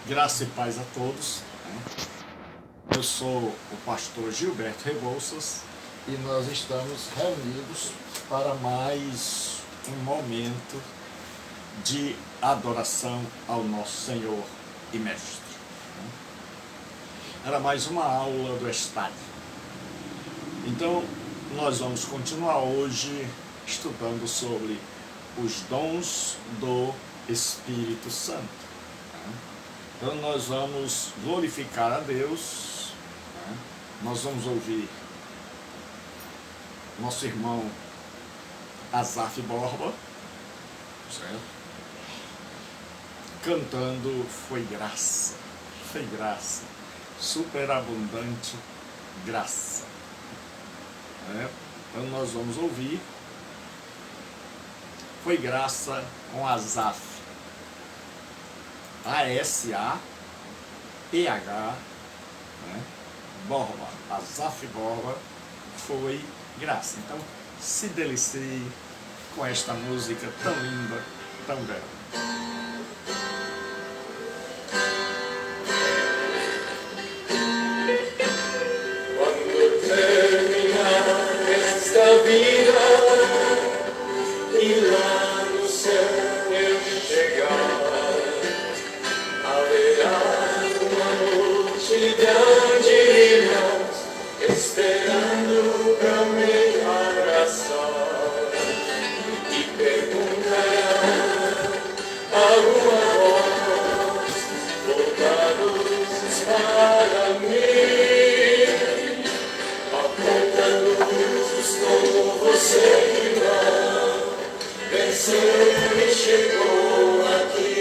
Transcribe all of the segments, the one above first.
Graça e paz a todos. Eu sou o pastor Gilberto Rebouças e nós estamos reunidos para mais um momento de adoração ao nosso Senhor e Mestre. Era mais uma aula do estádio. Então, nós vamos continuar hoje estudando sobre os dons do Espírito Santo. Então nós vamos glorificar a Deus, nós vamos ouvir nosso irmão Azaf Borba, certo? Cantando Foi Graça, superabundante graça. Então nós vamos ouvir Foi Graça com Azaf. A-S-A-P-H, Borba, Azaf Borba, Foi Graça. Então, se delicie com esta música tão linda, tão bela. Quando terminar esta vida e lá no céu eu chegar, haverá uma multidão de irmãos esperando pra me abraçar e perguntarão a uma voz, voltados para mim, aponta-nos como você, irmão, venceu e chegou aqui.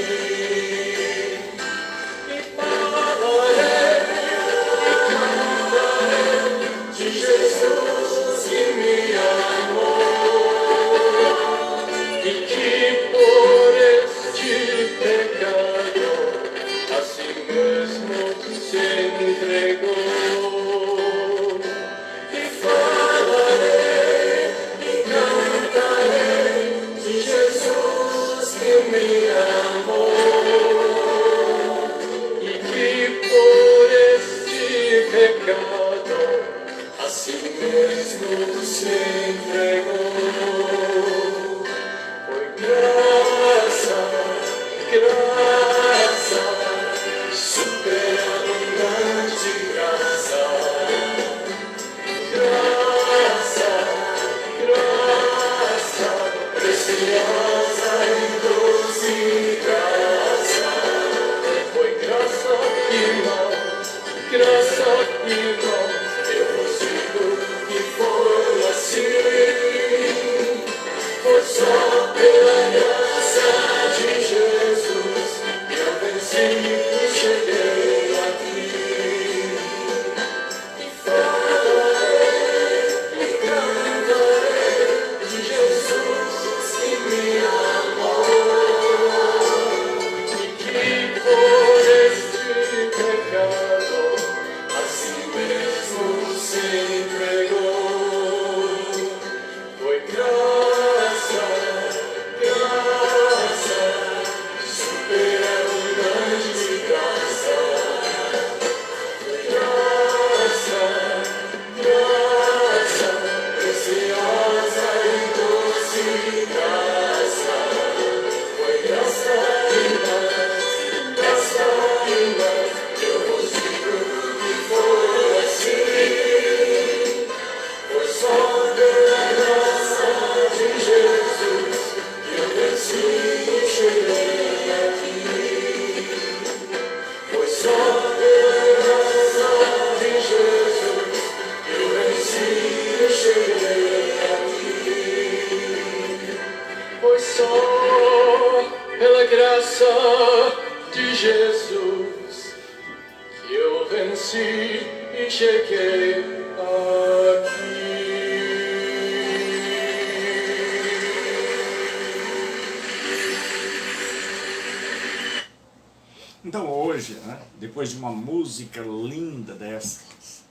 Então hoje, depois de uma música linda dessas,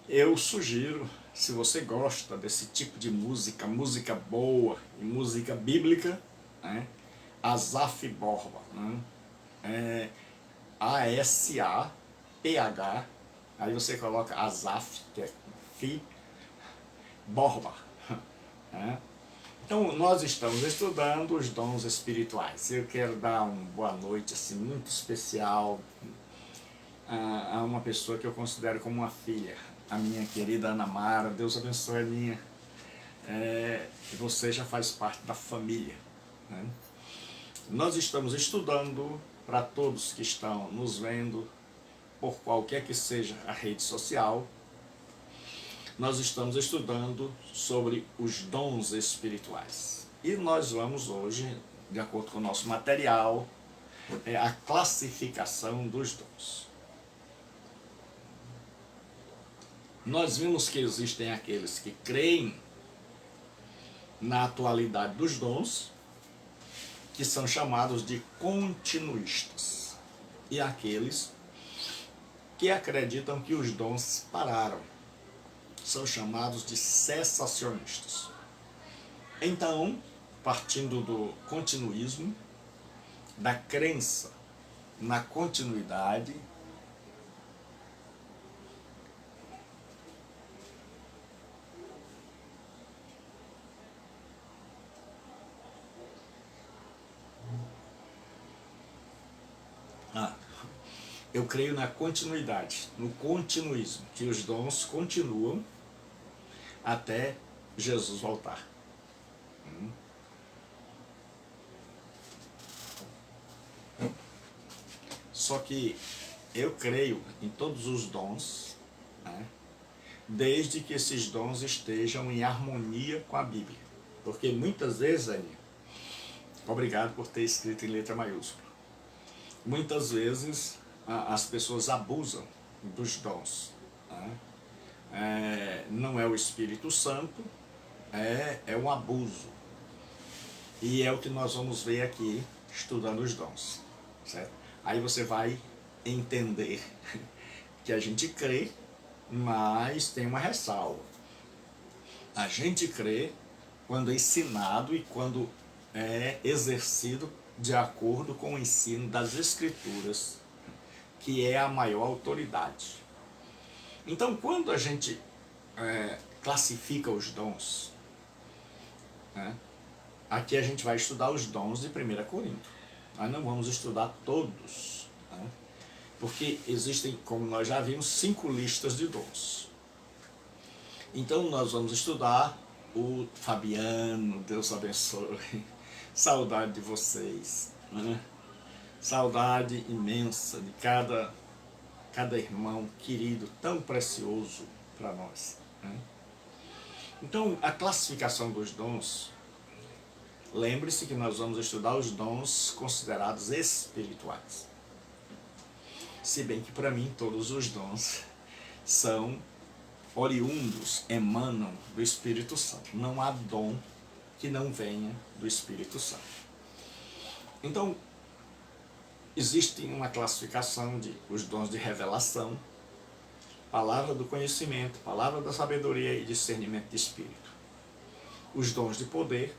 eu sugiro, se você gosta desse tipo de música, música boa e música bíblica, Azaf Borba, ASAPH, aí você coloca Asaf, que é Fi Borba. Então, nós estamos estudando os dons espirituais. Eu quero dar uma boa noite assim, muito especial a uma pessoa que eu considero como uma filha, a minha querida Ana Mara. Deus abençoe a minha. Você já faz parte da família. Né? Nós estamos estudando, para todos que estão nos vendo, por qualquer que seja a rede social, nós estamos estudando sobre os dons espirituais. E nós vamos hoje, de acordo com o nosso material, a classificação dos dons. Nós vimos que existem aqueles que creem na atualidade dos dons, que são chamados de continuistas, e aqueles que acreditam que os dons pararam, são chamados de cessacionistas. Então, partindo do continuismo, da crença na continuidade, eu creio na continuidade, no continuismo, que os dons continuam até Jesus voltar. Só que eu creio em todos os dons, né, desde que esses dons estejam em harmonia com a Bíblia. Porque muitas vezes, Aninha, obrigado por ter escrito em letra maiúscula, muitas vezes as pessoas abusam dos dons. Né? Não é o Espírito Santo, é um abuso. E é o que nós vamos ver aqui, estudando os dons. Certo? Aí você vai entender que a gente crê, mas tem uma ressalva. A gente crê quando é ensinado e quando é exercido de acordo com o ensino das Escrituras, que é a maior autoridade. Então, quando a gente classifica os dons, né, aqui a gente vai estudar os dons de 1 Corinto. Nós não vamos estudar todos, né, porque existem, como nós já vimos, 5 listas de dons. Então, nós vamos estudar o Fabiano, Deus abençoe, saudade de vocês, né? Saudade imensa de cada irmão querido, tão precioso para nós. Né? Então, a classificação dos dons, lembre-se que nós vamos estudar os dons considerados espirituais. Se bem que para mim todos os dons são oriundos, emanam do Espírito Santo. Não há dom que não venha do Espírito Santo. Então, existe uma classificação de os dons de revelação, palavra do conhecimento, palavra da sabedoria e discernimento de espírito. Os dons de poder,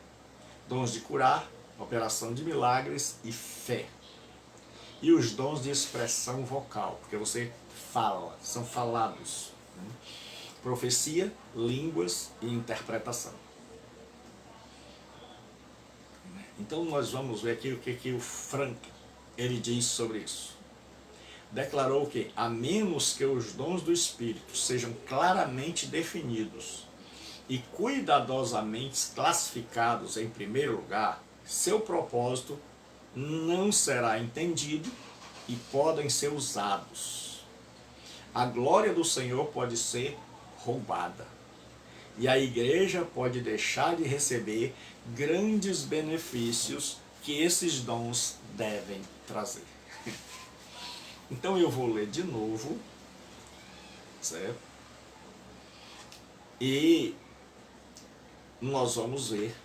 dons de curar, operação de milagres e fé. E os dons de expressão vocal, porque você fala, são falados. Né? Profecia, línguas e interpretação. Então nós vamos ver aqui o que o Frank ele diz sobre isso. Declarou que, a menos que os dons do Espírito sejam claramente definidos e cuidadosamente classificados em primeiro lugar, seu propósito não será entendido e podem ser usados. A glória do Senhor pode ser roubada. E a igreja pode deixar de receber grandes benefícios que esses dons devem trazer. Então eu vou ler de novo, certo? E nós vamos ver.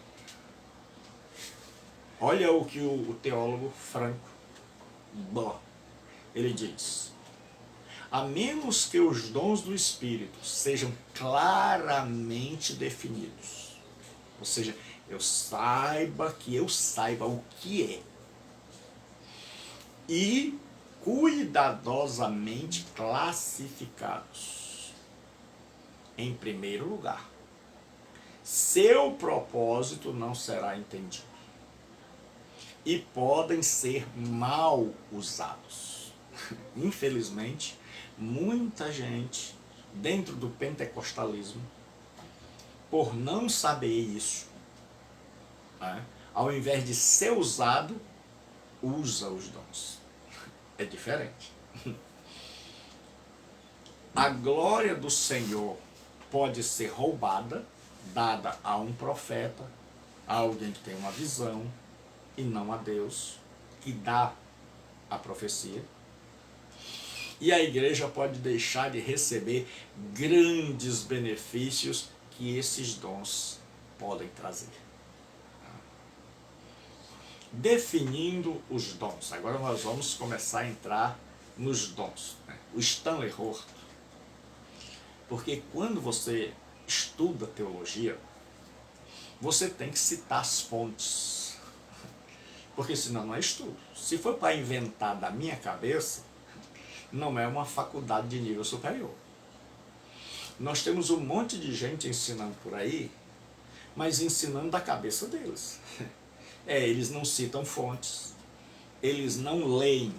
Olha o que o teólogo Franco ele diz: a menos que os dons do Espírito sejam claramente definidos, ou seja, eu saiba o que é, e cuidadosamente classificados. Em primeiro lugar, seu propósito não será entendido e podem ser mal usados. Infelizmente, muita gente dentro do pentecostalismo, por não saber isso, né, ao invés de ser usado, usa os dons. É diferente. A glória do Senhor pode ser roubada, dada a um profeta, a alguém que tem uma visão, e não a Deus, que dá a profecia. E a igreja pode deixar de receber grandes benefícios que esses dons podem trazer. Definindo os dons. Agora nós vamos começar a entrar nos dons. O Stanley Horton. Porque quando você estuda teologia, você tem que citar as fontes. Porque senão não é estudo. Se for para inventar da minha cabeça, não é uma faculdade de nível superior. Nós temos um monte de gente ensinando por aí, mas ensinando da cabeça deles. Eles não citam fontes, eles não leem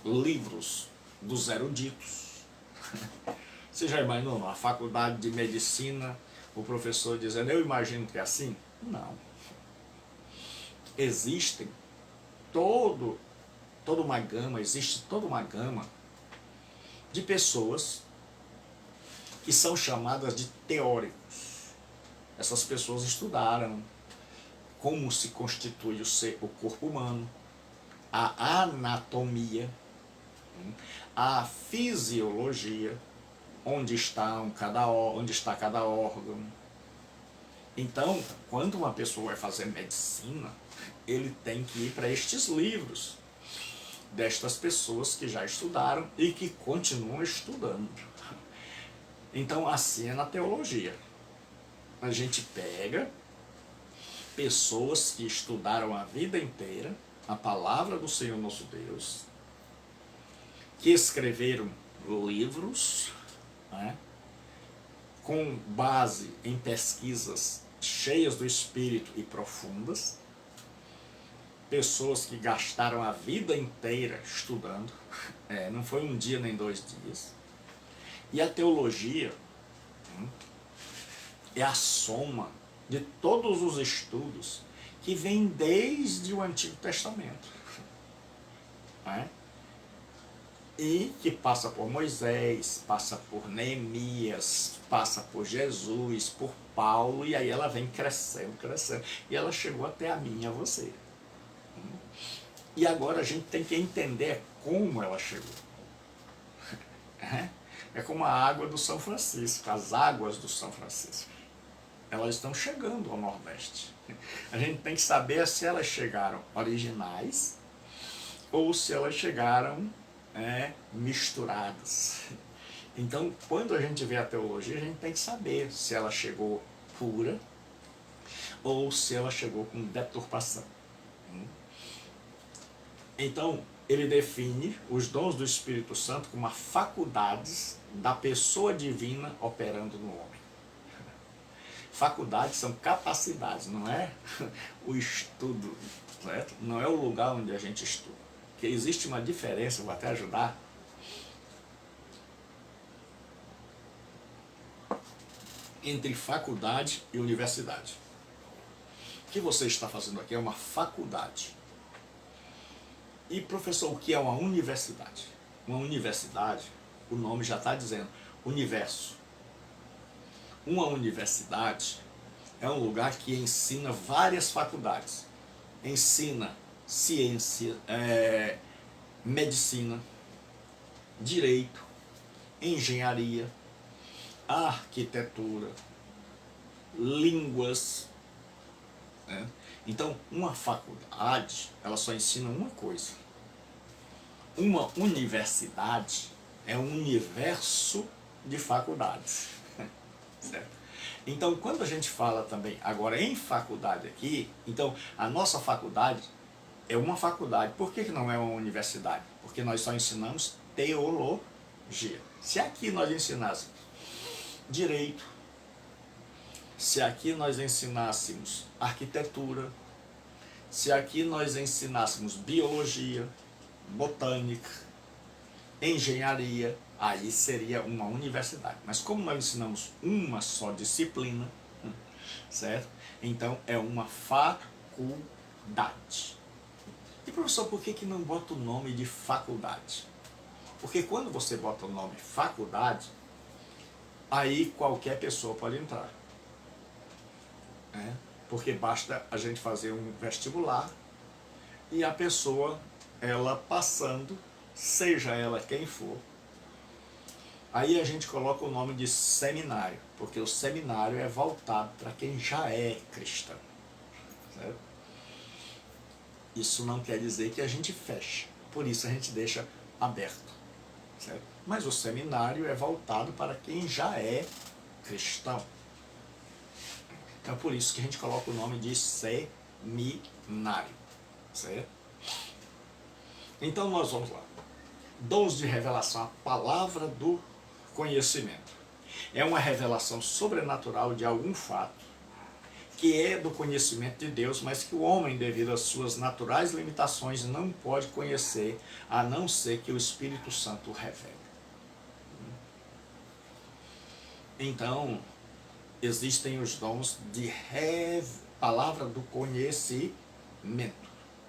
livros dos eruditos. Você já imaginou na faculdade de medicina o professor dizendo, eu imagino que é assim? Não. Existem toda uma gama de pessoas que são chamadas de teóricos. Essas pessoas estudaram como se constitui o corpo humano, a anatomia, a fisiologia, onde está cada órgão. Então, quando uma pessoa vai fazer medicina, ele tem que ir para estes livros, destas pessoas que já estudaram e que continuam estudando. Então, assim é na teologia. A gente pega pessoas que estudaram a vida inteira a palavra do Senhor nosso Deus, que escreveram livros, né, com base em pesquisas cheias do Espírito e profundas, pessoas que gastaram a vida inteira estudando, não foi um dia nem 2 dias. E a teologia é a soma de todos os estudos que vêm desde o Antigo Testamento, né? E que passa por Moisés, passa por Neemias, passa por Jesus, por Paulo, e aí ela vem crescendo, e ela chegou até a mim e a você. E agora a gente tem que entender como ela chegou. É como a água do São Francisco, as águas do São Francisco. Elas estão chegando ao Nordeste. A gente tem que saber se elas chegaram originais ou se elas chegaram misturadas. Então, quando a gente vê a teologia, a gente tem que saber se ela chegou pura ou se ela chegou com deturpação. Então, ele define os dons do Espírito Santo como faculdades da pessoa divina operando no homem. Faculdades são capacidades, não é o estudo, certo? Não é o lugar onde a gente estuda. Porque existe uma diferença, vou até ajudar, entre faculdade e universidade. O que você está fazendo aqui é uma faculdade. E, professor, o que é uma universidade? Uma universidade, o nome já está dizendo, universo. Uma universidade é um lugar que ensina várias faculdades. Ensina ciência, medicina, direito, engenharia, arquitetura, línguas. Né? Então, uma faculdade, ela só ensina uma coisa. Uma universidade é um universo de faculdades. Certo? Então, quando a gente fala também agora em faculdade aqui, então a nossa faculdade é uma faculdade. Por que não é uma universidade? Porque nós só ensinamos teologia. Se aqui nós ensinássemos direito, se aqui nós ensinássemos arquitetura, se aqui nós ensinássemos biologia, botânica, engenharia, aí seria uma universidade. Mas como nós ensinamos uma só disciplina, certo? Então é uma faculdade. E professor, por que não bota o nome de faculdade? Porque quando você bota o nome faculdade, aí qualquer pessoa pode entrar. Porque basta a gente fazer um vestibular e a pessoa, ela passando, seja ela quem for, aí a gente coloca o nome de seminário, porque o seminário é voltado para quem já é cristão. Certo? Isso não quer dizer que a gente feche, por isso a gente deixa aberto. Certo? Mas o seminário é voltado para quem já é cristão. Então é por isso que a gente coloca o nome de seminário. Certo? Então nós vamos lá. Dons de revelação, a palavra do conhecimento. É uma revelação sobrenatural de algum fato que é do conhecimento de Deus, mas que o homem, devido às suas naturais limitações, não pode conhecer, a não ser que o Espírito Santo o revele. Então, existem os dons de palavra do conhecimento.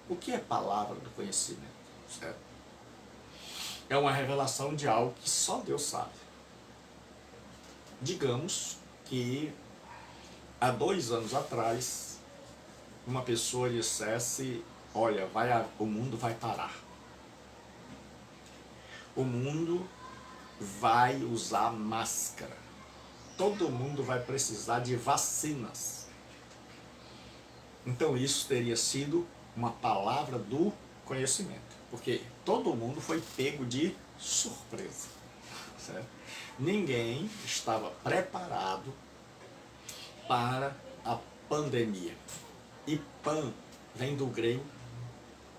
O que é palavra do conhecimento? Certo? É uma revelação de algo que só Deus sabe. Digamos que há 2 anos atrás, uma pessoa dissesse, olha, o mundo vai parar. O mundo vai usar máscara. Todo mundo vai precisar de vacinas. Então isso teria sido uma palavra do conhecimento. Porque todo mundo foi pego de surpresa. Certo? Ninguém estava preparado para a pandemia. E pan vem do grego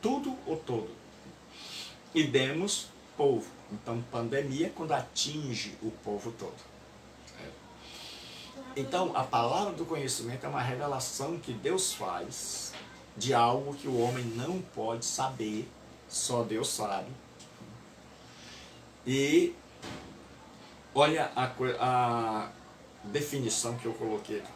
tudo ou todo. E demos povo. Então pandemia é quando atinge o povo todo. Então a palavra do conhecimento é uma revelação que Deus faz de algo que o homem não pode saber, só Deus sabe. E olha a definição que eu coloquei aqui.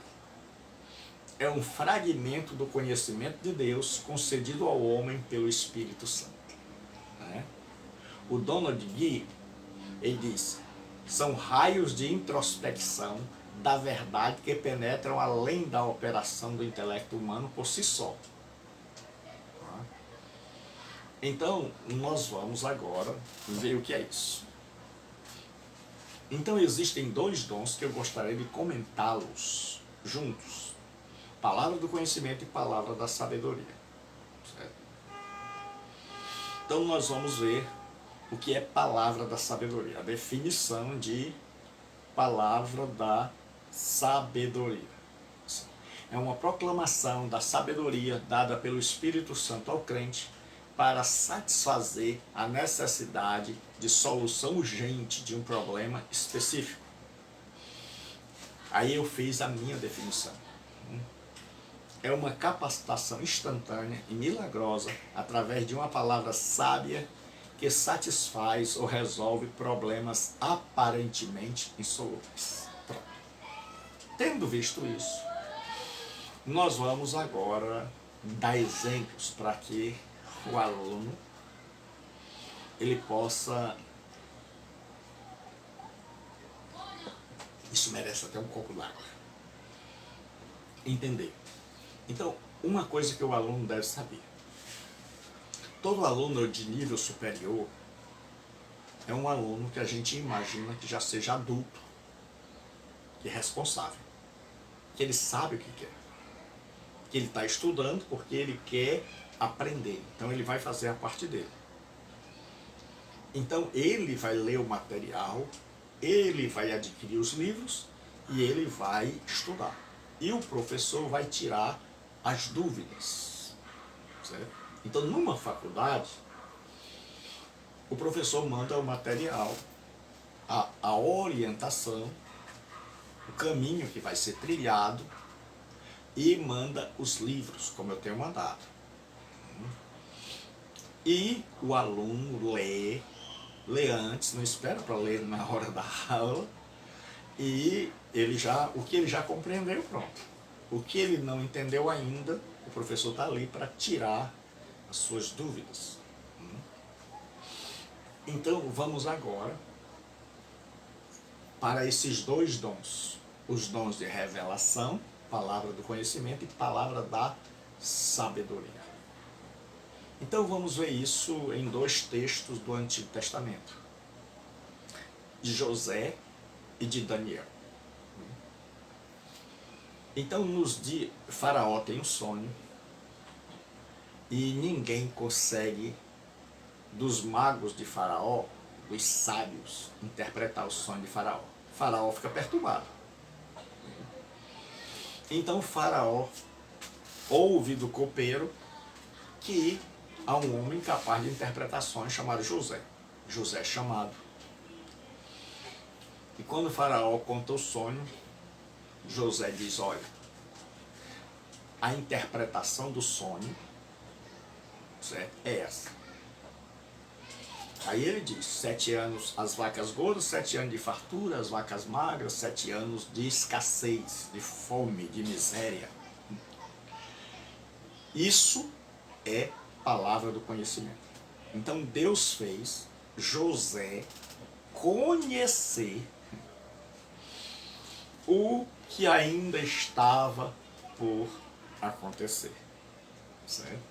É um fragmento do conhecimento de Deus concedido ao homem pelo Espírito Santo. O Donald Guy, ele diz, são raios de introspecção da verdade que penetram além da operação do intelecto humano por si só. Então, nós vamos agora ver o que é isso. Então, existem 2 dons que eu gostaria de comentá-los juntos. Palavra do conhecimento e palavra da sabedoria. Certo? Então nós vamos ver o que é palavra da sabedoria. A definição de palavra da sabedoria. É uma proclamação da sabedoria dada pelo Espírito Santo ao crente para satisfazer a necessidade de solução urgente de um problema específico. Aí eu fiz a minha definição. É uma capacitação instantânea e milagrosa através de uma palavra sábia que satisfaz ou resolve problemas aparentemente insolúveis. Pronto. Tendo visto isso, nós vamos agora dar exemplos para que o aluno ele possa... Isso merece até um copo d'água. Entender. Então, uma coisa que o aluno deve saber. Todo aluno de nível superior é um aluno que a gente imagina que já seja adulto, que é responsável, que ele sabe o que quer, que ele está estudando porque ele quer aprender, então ele vai fazer a parte dele. Então ele vai ler o material, ele vai adquirir os livros e ele vai estudar. E o professor vai tirar as dúvidas, certo? Então, numa faculdade, o professor manda o material, a orientação, o caminho que vai ser trilhado e manda os livros, como eu tenho mandado. E o aluno lê antes, não espera para ler na hora da aula, e o que ele já compreendeu, pronto. O que ele não entendeu ainda, o professor está ali para tirar as suas dúvidas. Então vamos agora para esses dois dons. Os dons de revelação, palavra do conhecimento, e palavra da sabedoria. Então vamos ver isso em dois textos do Antigo Testamento, de José e de Daniel. Então Faraó tem um sonho e ninguém consegue, dos magos de Faraó, dos sábios, interpretar o sonho de Faraó. Faraó fica perturbado. Então Faraó ouve do copeiro que há um homem capaz de interpretações chamado José. José é chamado. E quando Faraó conta o sonho, José diz, olha, a interpretação do sonho, certo, é essa. Aí ele diz, 7 anos as vacas gordas, 7 anos de fartura, as vacas magras, 7 anos de escassez, de fome, de miséria. Isso é palavra do conhecimento. Então Deus fez José conhecer o que ainda estava por acontecer. Certo?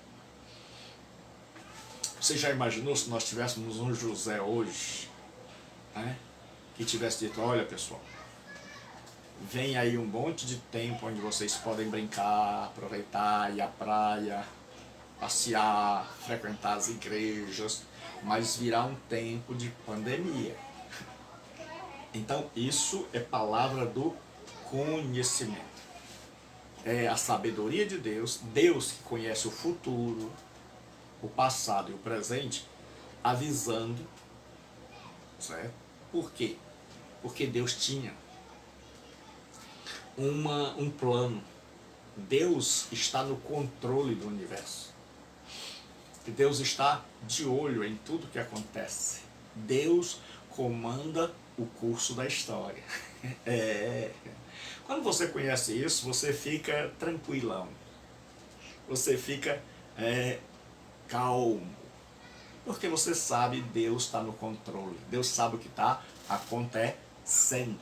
Você já imaginou se nós tivéssemos um José hoje, né, que tivesse dito, olha pessoal, vem aí um monte de tempo onde vocês podem brincar, aproveitar, ir à praia, passear, frequentar as igrejas, mas virá um tempo de pandemia. Então isso é palavra do conhecimento. É a sabedoria de Deus, Deus que conhece o futuro, o passado e o presente, avisando, certo? Por quê? Porque Deus tinha um plano. Deus está no controle do universo. Deus está de olho em tudo que acontece. Deus comanda o curso da história. Quando você conhece isso, você fica tranquilão. Você fica calmo. Porque você sabe, Deus está no controle. Deus sabe o que está acontecendo.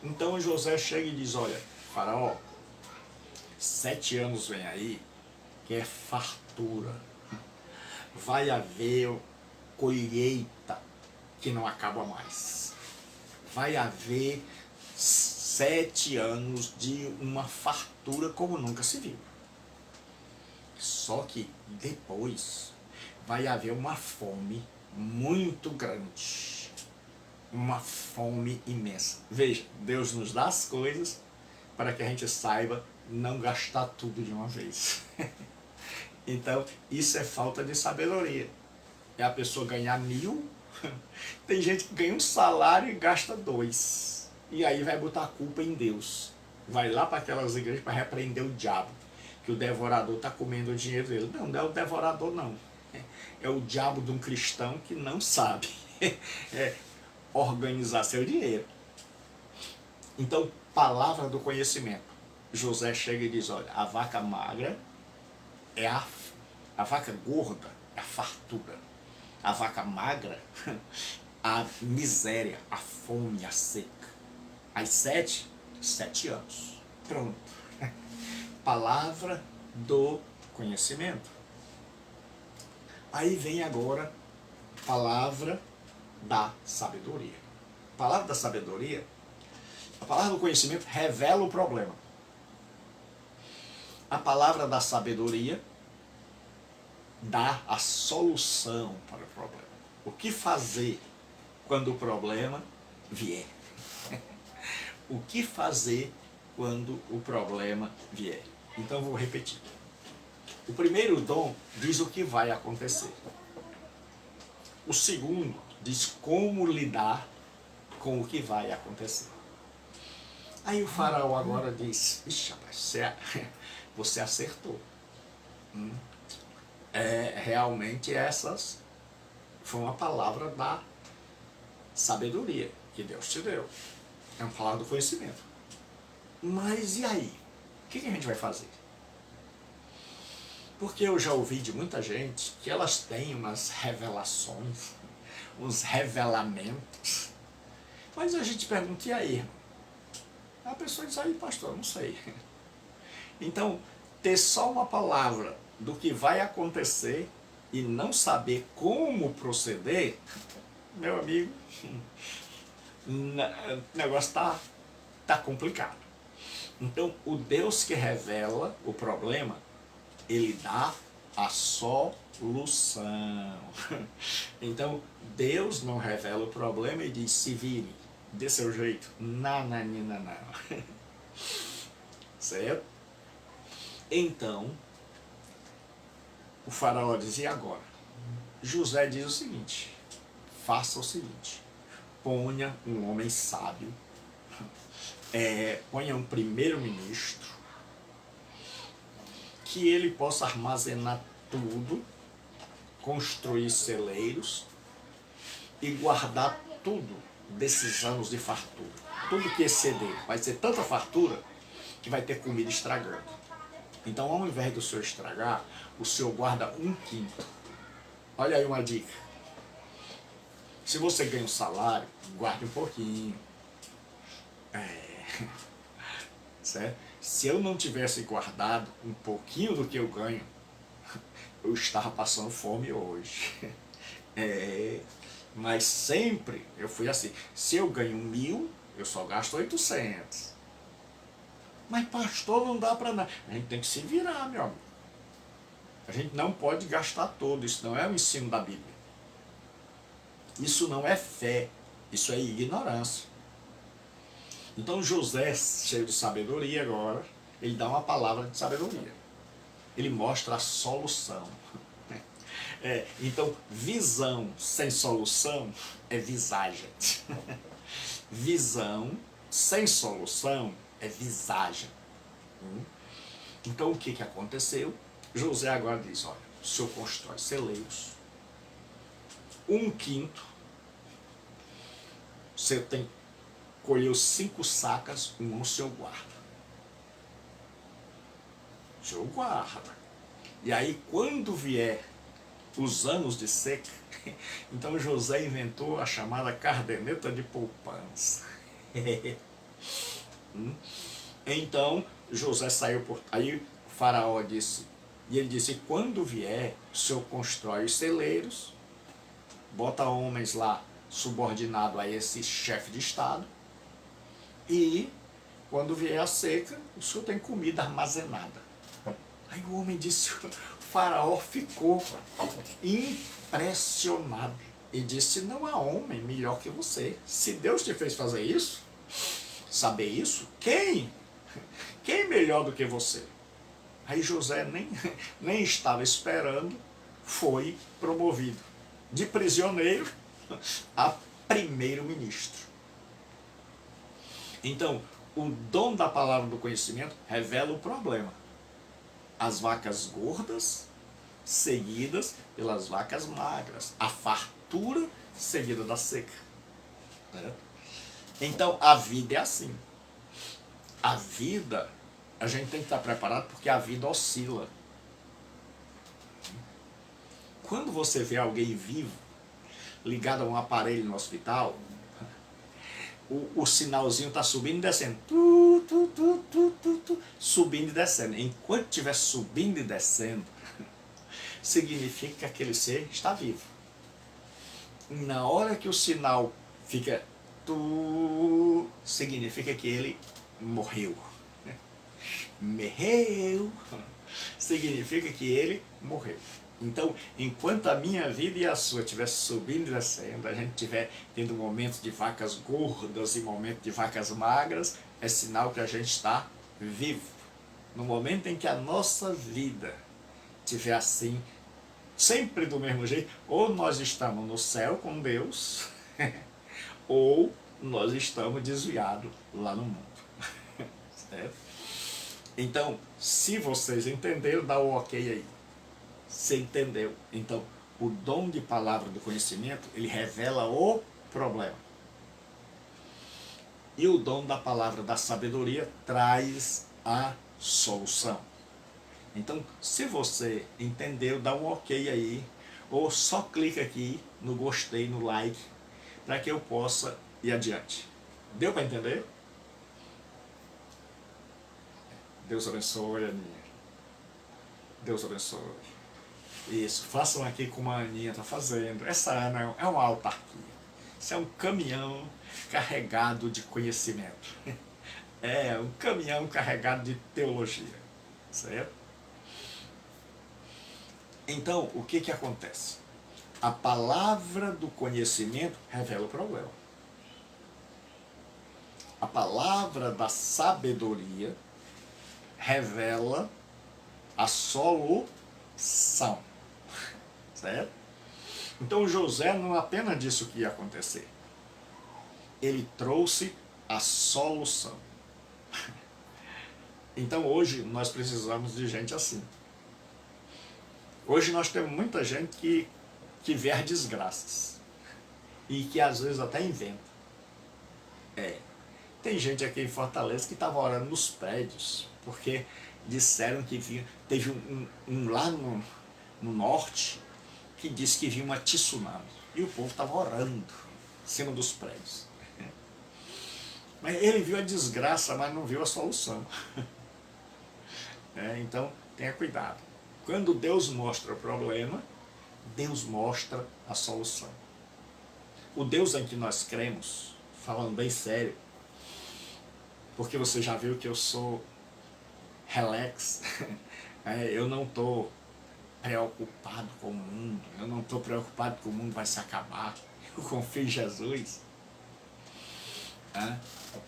Então José chega e diz, olha, Faraó, 7 anos vem aí, que é fartura. Vai haver colheita que não acaba mais. Vai haver 7 anos de uma fartura como nunca se viu. Só que depois vai haver uma fome muito grande. Uma fome imensa. Veja, Deus nos dá as coisas para que a gente saiba não gastar tudo de uma vez. Então, isso é falta de sabedoria. É a pessoa ganhar 1.000, tem gente que ganha um salário e gasta 2. E aí vai botar a culpa em Deus. Vai lá para aquelas igrejas para repreender o diabo, que o devorador está comendo o dinheiro dele. Não, não é o devorador não. É o diabo de um cristão que não sabe organizar seu dinheiro. Então, palavra do conhecimento. José chega e diz, olha, a vaca magra é a vaca gorda é a fartura. A vaca magra, a miséria, a fome, a seca. As 7 anos. Pronto. Palavra do conhecimento. Aí vem agora palavra da sabedoria. Palavra da sabedoria, a palavra do conhecimento revela o problema. A palavra da sabedoria dá a solução para o problema. O que fazer quando o problema vier? O que fazer quando o problema vier? Então vou repetir. O primeiro dom diz o que vai acontecer. O segundo diz como lidar com o que vai acontecer. Aí o faraó agora diz, ixi, rapaz, você acertou. Realmente essas foi uma palavra da sabedoria que Deus te deu. É uma palavra do conhecimento. Mas e aí? O que a gente vai fazer? Porque eu já ouvi de muita gente que elas têm umas revelações, uns revelamentos. Mas a gente pergunta, e aí, irmão? A pessoa diz, aí, pastor, não sei. Então, ter só uma palavra do que vai acontecer e não saber como proceder, meu amigo, o negócio tá complicado. Então, o Deus que revela o problema, ele dá a solução. Então, Deus não revela o problema e diz, se vire, dê seu jeito. Não. Certo? Então, o faraó diz, e agora? José diz o seguinte, faça o seguinte, ponha um homem sábio, ponha um primeiro-ministro, que ele possa armazenar tudo, construir celeiros e guardar tudo desses anos de fartura. Tudo que exceder, vai ser tanta fartura que vai ter comida estragando. Então, ao invés do senhor estragar, o senhor guarda 1/5. Olha aí uma dica. Se você ganha um salário, guarde um pouquinho. Certo? Se eu não tivesse guardado um pouquinho do que eu ganho, eu estava passando fome hoje. Mas sempre eu fui assim. Se eu ganho 1.000, eu só gasto 800. Mas pastor, não dá para nada. A gente tem que se virar, meu amigo. A gente não pode gastar todo. Isso não é o ensino da Bíblia. Isso não é fé. Isso é ignorância. Então José, cheio de sabedoria agora, ele dá uma palavra de sabedoria. Ele mostra a solução. Então, visão sem solução é visagem. Visão sem solução é visagem. Então, o que aconteceu? José agora diz, olha, o senhor constrói celeiros, 1/5, você tem colheu 5 sacas, o senhor guarda. O senhor guarda. E aí, quando vier os anos de seca, então José inventou a chamada caderneta de poupança. Então, José saiu por... Aí o faraó disse, e ele disse, quando vier, o senhor constrói os celeiros, bota homens lá subordinado a esse chefe de estado, e quando vier a seca, o senhor tem comida armazenada. Aí o homem disse, o faraó ficou impressionado e disse, não há homem melhor que você. Se Deus te fez fazer isso, saber isso, quem melhor do que você? Aí José nem estava esperando, foi promovido de prisioneiro a primeiro-ministro. Então, o dom da palavra do conhecimento revela o problema. As vacas gordas seguidas pelas vacas magras. A fartura seguida da seca. Então, a vida é assim. A vida, a gente tem que estar preparado porque a vida oscila. Quando você vê alguém vivo, ligado a um aparelho no hospital, o sinalzinho está subindo e descendo. Subindo e descendo. Enquanto estiver subindo e descendo, significa que aquele ser está vivo. Na hora que o sinal fica significa que ele morreu. Morreu significa que ele morreu. Então, enquanto a minha vida e a sua estiver subindo e descendo, a gente estiver tendo momentos de vacas gordas e momentos de vacas magras, é sinal que a gente está vivo. No momento em que a nossa vida estiver assim, sempre do mesmo jeito, ou nós estamos no céu com Deus, ou nós estamos desviados lá no mundo. Certo? Então, se vocês entenderam, dá o ok aí. Você entendeu? Então, o dom de palavra do conhecimento, ele revela o problema. E o dom da palavra da sabedoria traz a solução. Então, se você entendeu, dá um ok aí, ou só clica aqui no gostei, no like, para que eu possa ir adiante. Deu para entender? Deus abençoe, Aninha. Deus abençoe. Isso, façam aqui como a Aninha está fazendo. Essa Ana é uma autarquia. Isso é um caminhão carregado de conhecimento. É um caminhão carregado de teologia. Certo? Então, o que acontece? A palavra do conhecimento revela o problema. A palavra da sabedoria revela a solução. Certo? Então José não apenas disse o que ia acontecer. Ele trouxe a solução. Então hoje nós precisamos de gente assim. Hoje nós temos muita gente que vê as desgraças. E que às vezes até inventa. Tem gente aqui em Fortaleza que estava orando nos prédios, porque disseram que vinha, teve um lá no norte que disse que vinha uma tsunami. E o povo estava orando em cima dos prédios. Mas ele viu a desgraça, mas não viu a solução. Então, tenha cuidado. Quando Deus mostra o problema, Deus mostra a solução. O Deus em que nós cremos, falando bem sério, porque você já viu que eu sou relax, eu não estou preocupado com o mundo, eu não estou preocupado que o mundo vai se acabar, eu confio em Jesus.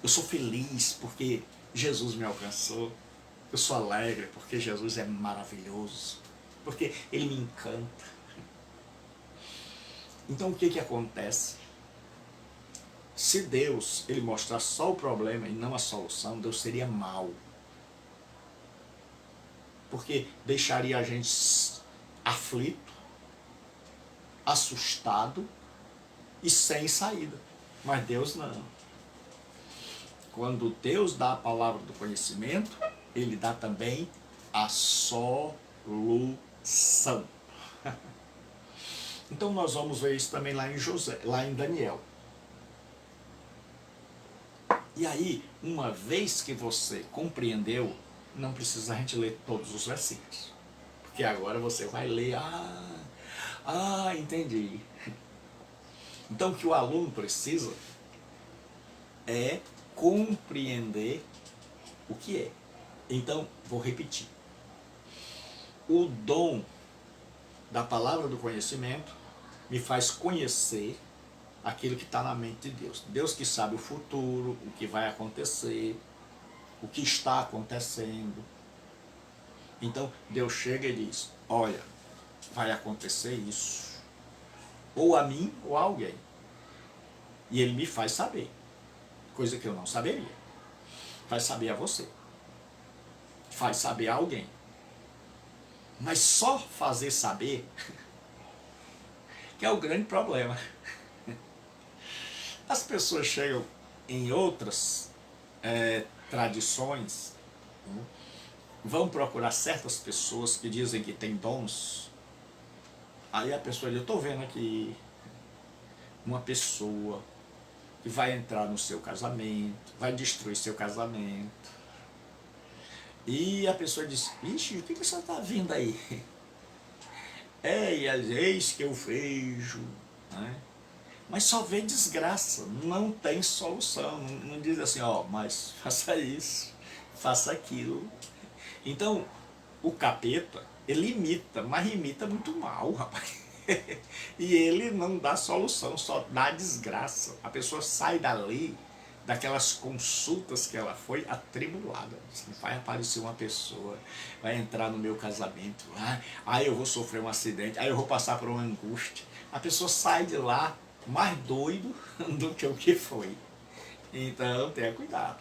Eu sou feliz porque Jesus me alcançou, eu sou alegre porque Jesus é maravilhoso, porque Ele me encanta. Então o que acontece? Se Deus ele mostrar só o problema e não a solução, Deus seria mau. Porque deixaria a gente aflito, assustado e sem saída. Mas Deus não. Quando Deus dá a palavra do conhecimento, Ele dá também a solução. Então nós vamos ver isso também lá em Daniel. E aí, uma vez que você compreendeu, não precisa a gente ler todos os versículos. Porque agora você vai ler, entendi. Então o que o aluno precisa é compreender o que é. Então, vou repetir. O dom da palavra do conhecimento me faz conhecer aquilo que está na mente de Deus. Deus que sabe o futuro, o que vai acontecer, o que está acontecendo. Então, Deus chega e diz, olha, vai acontecer isso. Ou a mim, ou a alguém. E Ele me faz saber. Coisa que eu não saberia. Faz saber a você. Faz saber a alguém. Mas só fazer saber que é o grande problema. As pessoas chegam em outras tradições, vão procurar certas pessoas que dizem que têm dons. Aí a pessoa diz, eu estou vendo aqui uma pessoa que vai entrar no seu casamento, vai destruir seu casamento. E a pessoa diz, ixi, o que você está vindo aí? E eis que eu vejo, né? Mas só vê desgraça, não tem solução, não diz assim, mas faça isso, faça aquilo. Então, o capeta, ele imita, mas imita muito mal, rapaz. E ele não dá solução, só dá desgraça. A pessoa sai dali daquelas consultas que ela foi atribulada. Vai aparecer uma pessoa, vai entrar no meu casamento, aí eu vou sofrer um acidente, aí eu vou passar por uma angústia. A pessoa sai de lá mais doido do que o que foi. Então tenha cuidado.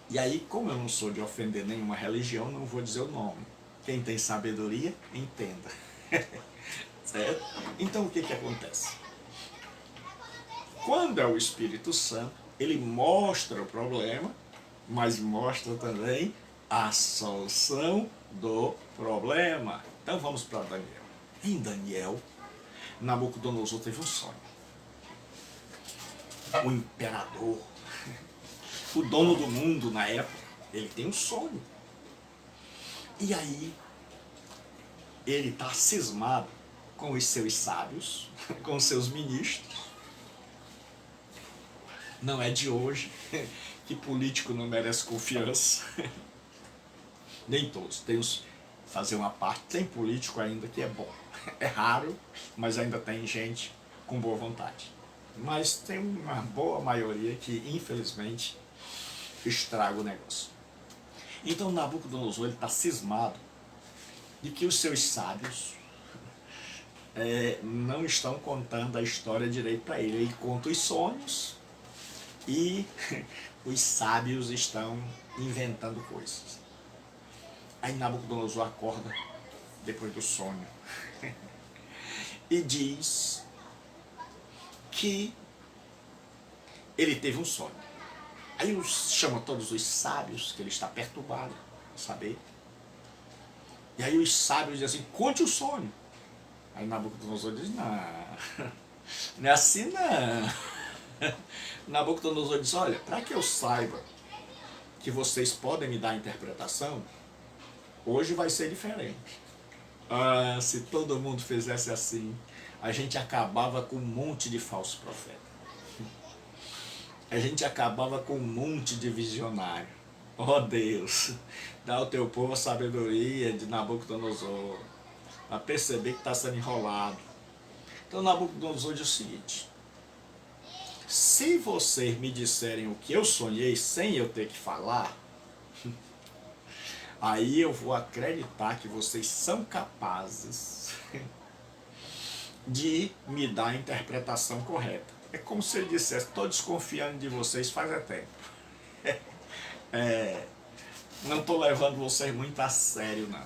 E aí, como eu não sou de ofender nenhuma religião, não vou dizer o nome. Quem tem sabedoria, entenda. Certo? Então o que acontece? Quando é o Espírito Santo, ele mostra o problema, mas mostra também a solução do problema. Então vamos para Daniel. Em Daniel, Nabucodonosor teve um sonho. O imperador, o dono do mundo na época, ele tem um sonho. E aí, ele está cismado com os seus sábios, com os seus ministros. Não é de hoje que político não merece confiança. Nem todos. Tem uns, fazer uma parte, tem político ainda que é bom. É raro, mas ainda tem gente com boa vontade. Mas tem uma boa maioria que, infelizmente, estraga o negócio. Então Nabucodonosor está cismado de que os seus sábios não estão contando a história direito para ele. Ele conta os sonhos e os sábios estão inventando coisas. Aí Nabucodonosor acorda depois do sonho e diz que ele teve um sonho. Aí chama todos os sábios, que ele está perturbado, saber. E aí os sábios dizem assim, conte o sonho. Aí Nabucodonosor diz, não é assim não. Nabucodonosor diz, olha, para que eu saiba que vocês podem me dar a interpretação, hoje vai ser diferente. Se todo mundo fizesse assim, a gente acabava com um monte de falso profeta. A gente acabava com um monte de visionário. Oh Deus, dá ao teu povo a sabedoria de Nabucodonosor, a perceber que está sendo enrolado. Então Nabucodonosor diz o seguinte, se vocês me disserem o que eu sonhei sem eu ter que falar, aí eu vou acreditar que vocês são capazes de me dar a interpretação correta. É como se ele dissesse, estou desconfiando de vocês faz tempo. Não estou levando vocês muito a sério, não.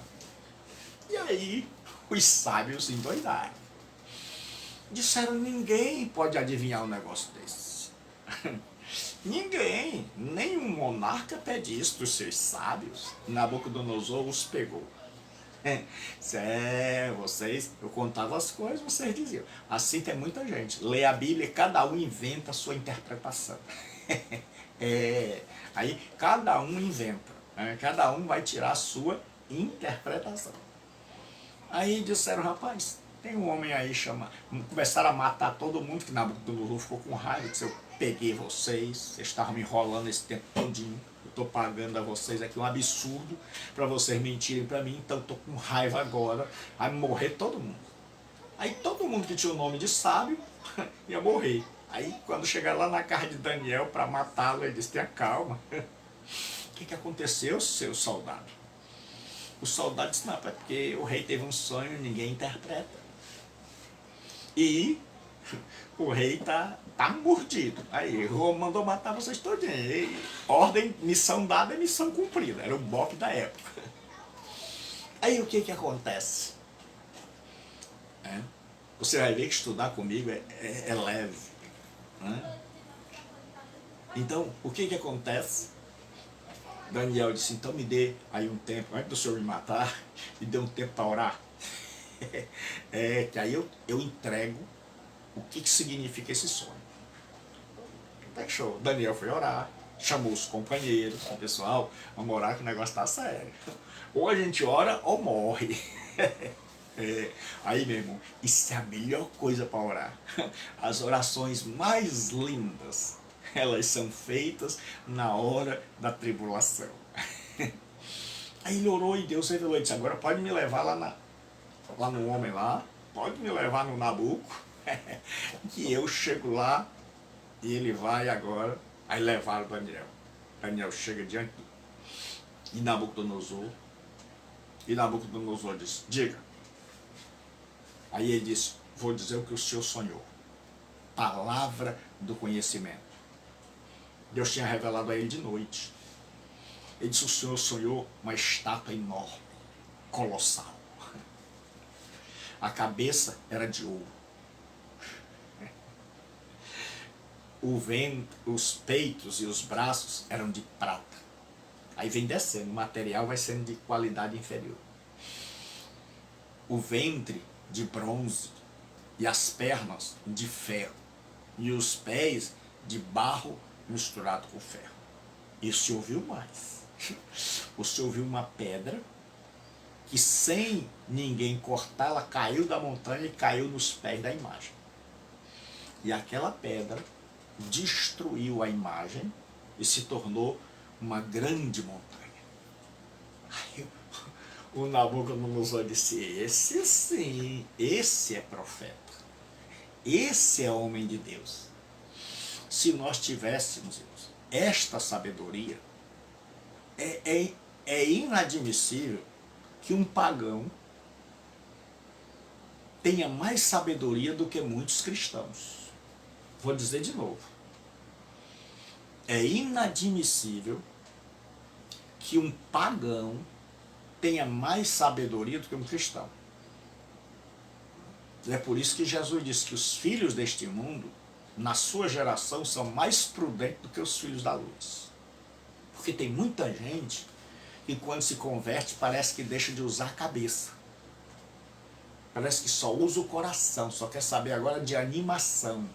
E aí, os sábios se endoidaram. Disseram, ninguém pode adivinhar um negócio desse. Ninguém, nenhum monarca pede isso dos seus sábios. Nabucodonosor os pegou. Vocês, eu contava as coisas, vocês diziam. Assim tem muita gente. Lê a Bíblia e cada um inventa a sua interpretação. Aí cada um inventa. Cada um vai tirar a sua interpretação. Aí disseram, rapaz, tem um homem aí chamado. Começaram a matar todo mundo, que Nabucodonosor ficou com raiva, disse, eu peguei vocês estavam me enrolando esse tempo todinho. Estou pagando a vocês aqui um absurdo para vocês mentirem para mim, então estou com raiva agora, vai morrer todo mundo. Aí todo mundo que tinha o nome de sábio ia morrer. Aí quando chegar lá na casa de Daniel para matá-lo, ele disse, tenha calma. O que aconteceu, seu soldado? O soldado disse, não, é porque o rei teve um sonho e ninguém interpreta. E o rei tá mordido. Aí Roma mandou matar vocês todos. Ordem, missão dada é missão cumprida. Era o BOP da época. Aí o que acontece? Você vai ver que estudar comigo é leve. Então, o que acontece? Daniel disse, então me dê aí um tempo, antes do senhor me matar, me dê um tempo para orar. Que aí eu entrego o que significa esse sonho. Show. Daniel foi orar, chamou os companheiros, o pessoal, vamos orar que o negócio está sério. Ou a gente ora ou morre. Aí, meu irmão, isso é a melhor coisa para orar. As orações mais lindas, elas são feitas na hora da tribulação. Aí ele orou e Deus revelou e disse, agora pode me levar lá no homem lá, pode me levar no Nabuco, que eu chego lá E ele vai agora, aí levaram Daniel. Daniel chega diante de Nabucodonosor, e Nabucodonosor diz, diga. Aí ele disse, vou dizer o que o senhor sonhou. Palavra do conhecimento. Deus tinha revelado a ele de noite. Ele disse, o senhor sonhou uma estátua enorme, colossal. A cabeça era de ouro. O ventre, os peitos e os braços eram de prata. Aí vem descendo, o material vai sendo de qualidade inferior. O ventre de bronze e as pernas de ferro e os pés de barro misturado com ferro. E o senhor viu mais. O senhor viu uma pedra que sem ninguém cortar, ela caiu da montanha e caiu nos pés da imagem. E aquela pedra destruiu a imagem e se tornou uma grande montanha. Aí o Nabucodonosor disse, esse sim, esse é profeta. Esse é homem de Deus. Se nós tivéssemos, irmãos, esta sabedoria, é inadmissível que um pagão tenha mais sabedoria do que muitos cristãos. Vou dizer de novo. É inadmissível que um pagão tenha mais sabedoria do que um cristão. É por isso que Jesus disse que os filhos deste mundo, na sua geração, são mais prudentes do que os filhos da luz. Porque tem muita gente que quando se converte parece que deixa de usar a cabeça. Parece que só usa o coração, só quer saber agora de animação,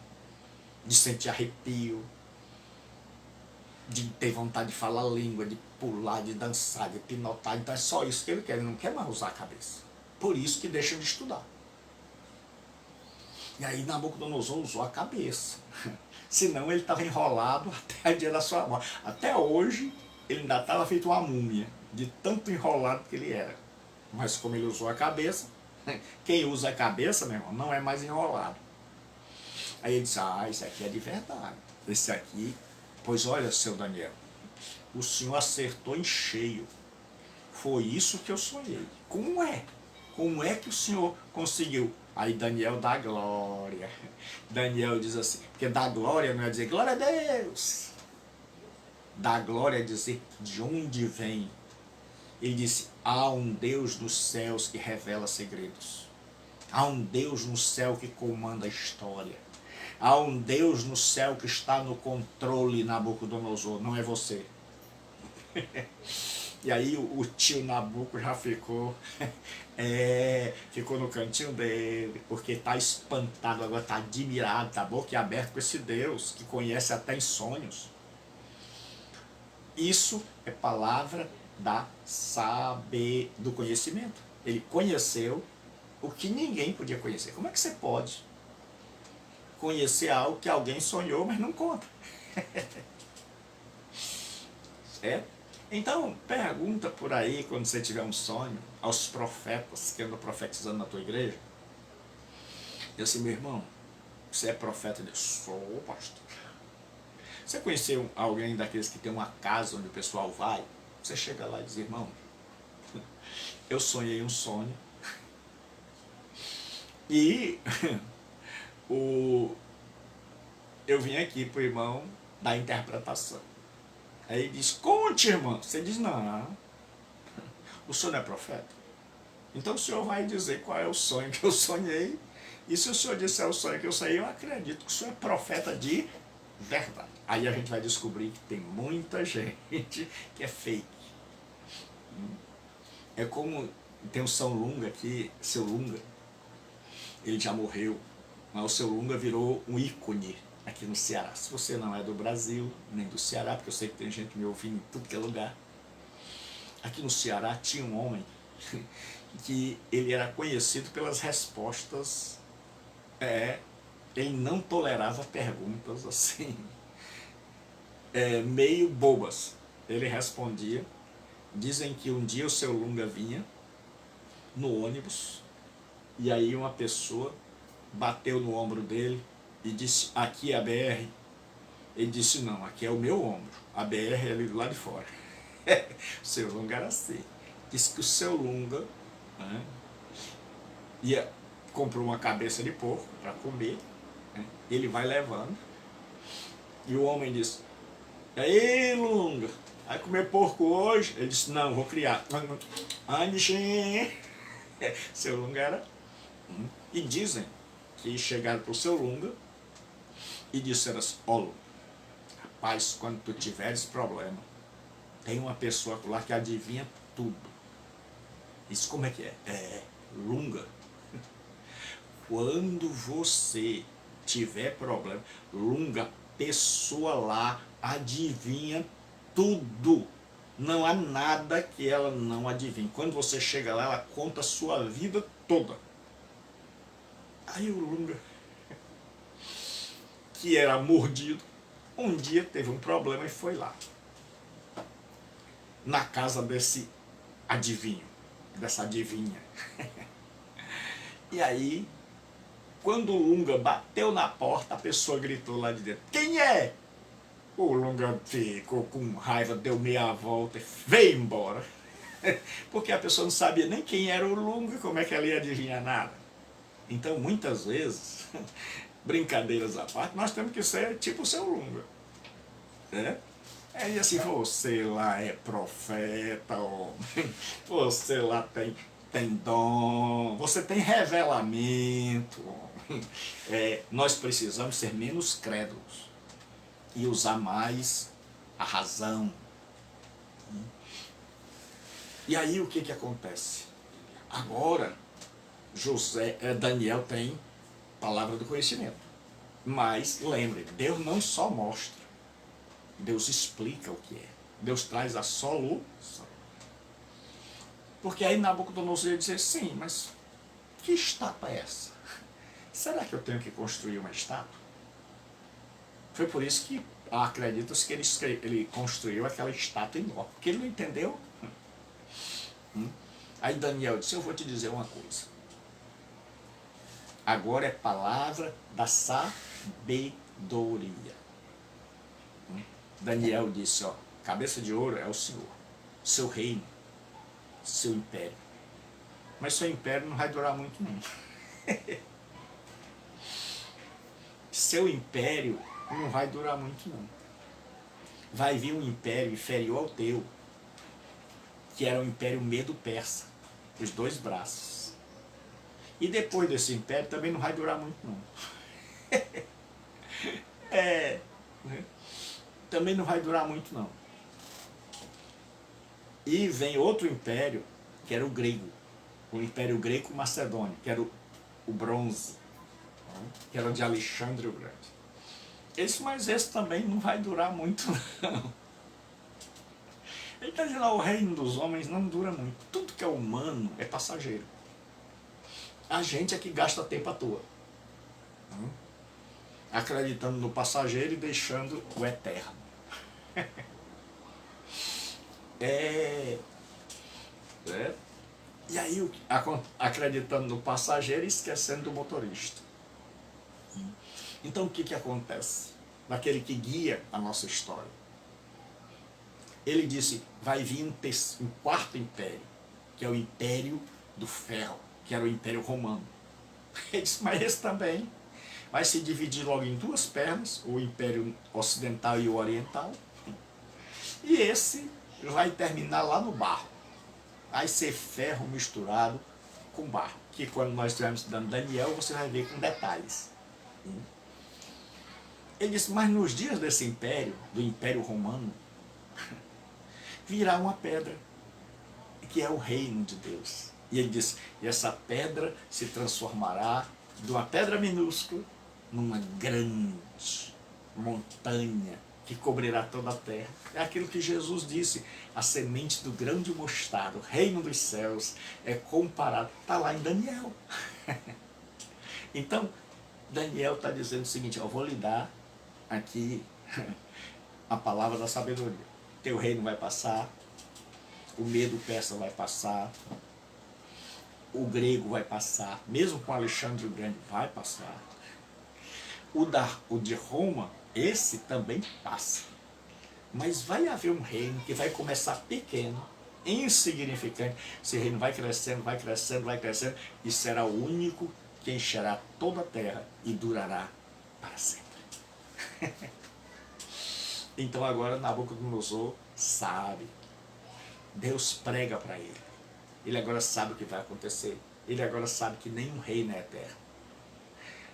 de sentir arrepio, de ter vontade de falar língua, de pular, de dançar, de pinotar. Então é só isso que ele quer, ele não quer mais usar a cabeça. Por isso que deixa de estudar. E aí Nabucodonosor usou a cabeça. Senão ele estava enrolado até o dia da sua morte. Até hoje ele ainda estava feito uma múmia, de tanto enrolado que ele era. Mas como ele usou a cabeça, quem usa a cabeça, meu irmão, não é mais enrolado. Aí ele disse, esse aqui é de verdade. Esse aqui, pois olha, seu Daniel, o senhor acertou em cheio. Foi isso que eu sonhei. Como é? Como é que o senhor conseguiu? Aí Daniel dá glória. Daniel diz assim, porque dar glória não é dizer glória a Deus. Dar glória é dizer de onde vem. Ele disse, há um Deus nos céus que revela segredos. Há um Deus no céu que comanda a história. Há um Deus no céu que está no controle, Nabucodonosor, não é você. E aí o tio Nabuco já ficou no cantinho dele, porque está espantado, agora está admirado, está boquiaberto com esse Deus que conhece até em sonhos. Isso é palavra do conhecimento. Ele conheceu o que ninguém podia conhecer. Como é que você pode conhecer algo que alguém sonhou, mas não conta? Certo? Então, pergunta por aí, quando você tiver um sonho, aos profetas que andam profetizando na tua igreja. Diz assim, meu irmão, você é profeta? Eu sou, pastor. Você conheceu alguém daqueles que tem uma casa onde o pessoal vai? Você chega lá e diz, irmão, eu sonhei um sonho e eu vim aqui para o irmão dar interpretação. Aí ele diz, conte, irmão. Você diz, não, o senhor não é profeta? Então o senhor vai dizer qual é o sonho que eu sonhei. E se o senhor disser o sonho que eu sonhei, eu acredito que o senhor é profeta de verdade. Aí a gente vai descobrir que tem muita gente que é fake. É como tem o São Lunga aqui, seu Lunga. Ele já morreu, mas o seu Lunga virou um ícone aqui no Ceará. Se você não é do Brasil, nem do Ceará, porque eu sei que tem gente me ouvindo em tudo que é lugar. Aqui no Ceará tinha um homem que ele era conhecido pelas respostas, ele não tolerava perguntas assim, meio bobas. Ele respondia. Dizem que um dia o seu Lunga vinha no ônibus e aí uma pessoa bateu no ombro dele e disse, aqui é a BR. Ele disse, não, aqui é o meu ombro, a BR é ali do lado de fora. O seu Lunga era assim. Disse que o seu Lunga, né, comprou uma cabeça de porco para comer, né, ele vai levando, e o homem disse, aí Lunga, vai comer porco hoje? Ele disse, não, vou criar. Seu Lunga era. E dizem que chegaram para o seu Lunga e disseram assim, ó, rapaz, quando tu tiveres problema, tem uma pessoa lá que adivinha tudo. Isso como é que é? Lunga, quando você tiver problema, Lunga, pessoa lá adivinha tudo. Não há nada que ela não adivinhe. Quando você chega lá, ela conta a sua vida toda. Aí o Lunga, que era mordido, um dia teve um problema e foi lá, na casa desse adivinho, dessa adivinha. E aí, quando o Lunga bateu na porta, a pessoa gritou lá de dentro, quem é? O Lunga ficou com raiva, deu meia volta e veio embora. Porque a pessoa não sabia nem quem era o Lunga, como é que ela ia adivinhar nada. Então, muitas vezes, brincadeiras à parte, nós temos que ser tipo o seu Lunga. Né? E assim, você lá é profeta, homem. Você lá tem dom, você tem revelamento. Nós precisamos ser menos crédulos e usar mais a razão. E aí o que acontece? Agora, Daniel tem palavra do conhecimento. Mas, lembre, Deus não só mostra, Deus explica o que é. Deus traz a solução. Porque aí Nabucodonosor ia dizer, sim, mas que estátua é essa? Será que eu tenho que construir uma estátua? Foi por isso que acredita-se que ele construiu aquela estátua enorme, porque ele não entendeu. Aí Daniel disse, eu vou te dizer uma coisa. Agora é palavra da sabedoria. Daniel disse, ó, cabeça de ouro é o Senhor, seu reino, seu império. Mas seu império não vai durar muito não. Seu império não vai durar muito não. Vai vir um império inferior ao teu, que era o império Medo-Persa, os dois braços. E depois desse império também não vai durar muito não. Também não vai durar muito não. E vem outro império, que era o grego, o Império Greco-Macedônio, que era o bronze, que era o de Alexandre o Grande. Mas esse também não vai durar muito não. Ele está dizendo, o reino dos homens não dura muito. Tudo que é humano é passageiro. A gente é que gasta tempo à toa, acreditando no passageiro e deixando o eterno. E aí, acreditando no passageiro e esquecendo do motorista. Então, o que acontece? Daquele que guia a nossa história. Ele disse, vai vir um quarto império, que é o Império do Ferro, que era o Império Romano. Ele disse, mas esse também vai se dividir logo em duas pernas, o Império Ocidental e o Oriental. E esse vai terminar lá no barro. Vai ser ferro misturado com barro. Que quando nós estivermos estudando Daniel, você vai ver com detalhes. Ele disse, mas nos dias desse império, do Império Romano, virá uma pedra, que é o reino de Deus. E ele disse, e essa pedra se transformará de uma pedra minúscula numa grande montanha que cobrirá toda a terra. É aquilo que Jesus disse, a semente do grão de mostarda, o reino dos céus é comparado, está lá em Daniel. Então, Daniel está dizendo o seguinte, eu vou lhe dar aqui a palavra da sabedoria. Teu reino vai passar, o medo persa vai passar, o grego vai passar, mesmo com Alexandre o Grande vai passar, O de Roma, esse também passa. Mas vai haver um reino que vai começar pequeno, insignificante. Esse reino vai crescendo, vai crescendo, vai crescendo, e será o único que encherá toda a terra e durará para sempre. Então agora Nabucodonosor sabe. Deus prega para ele. Ele agora sabe o que vai acontecer. Ele agora sabe que nenhum reino é eterno.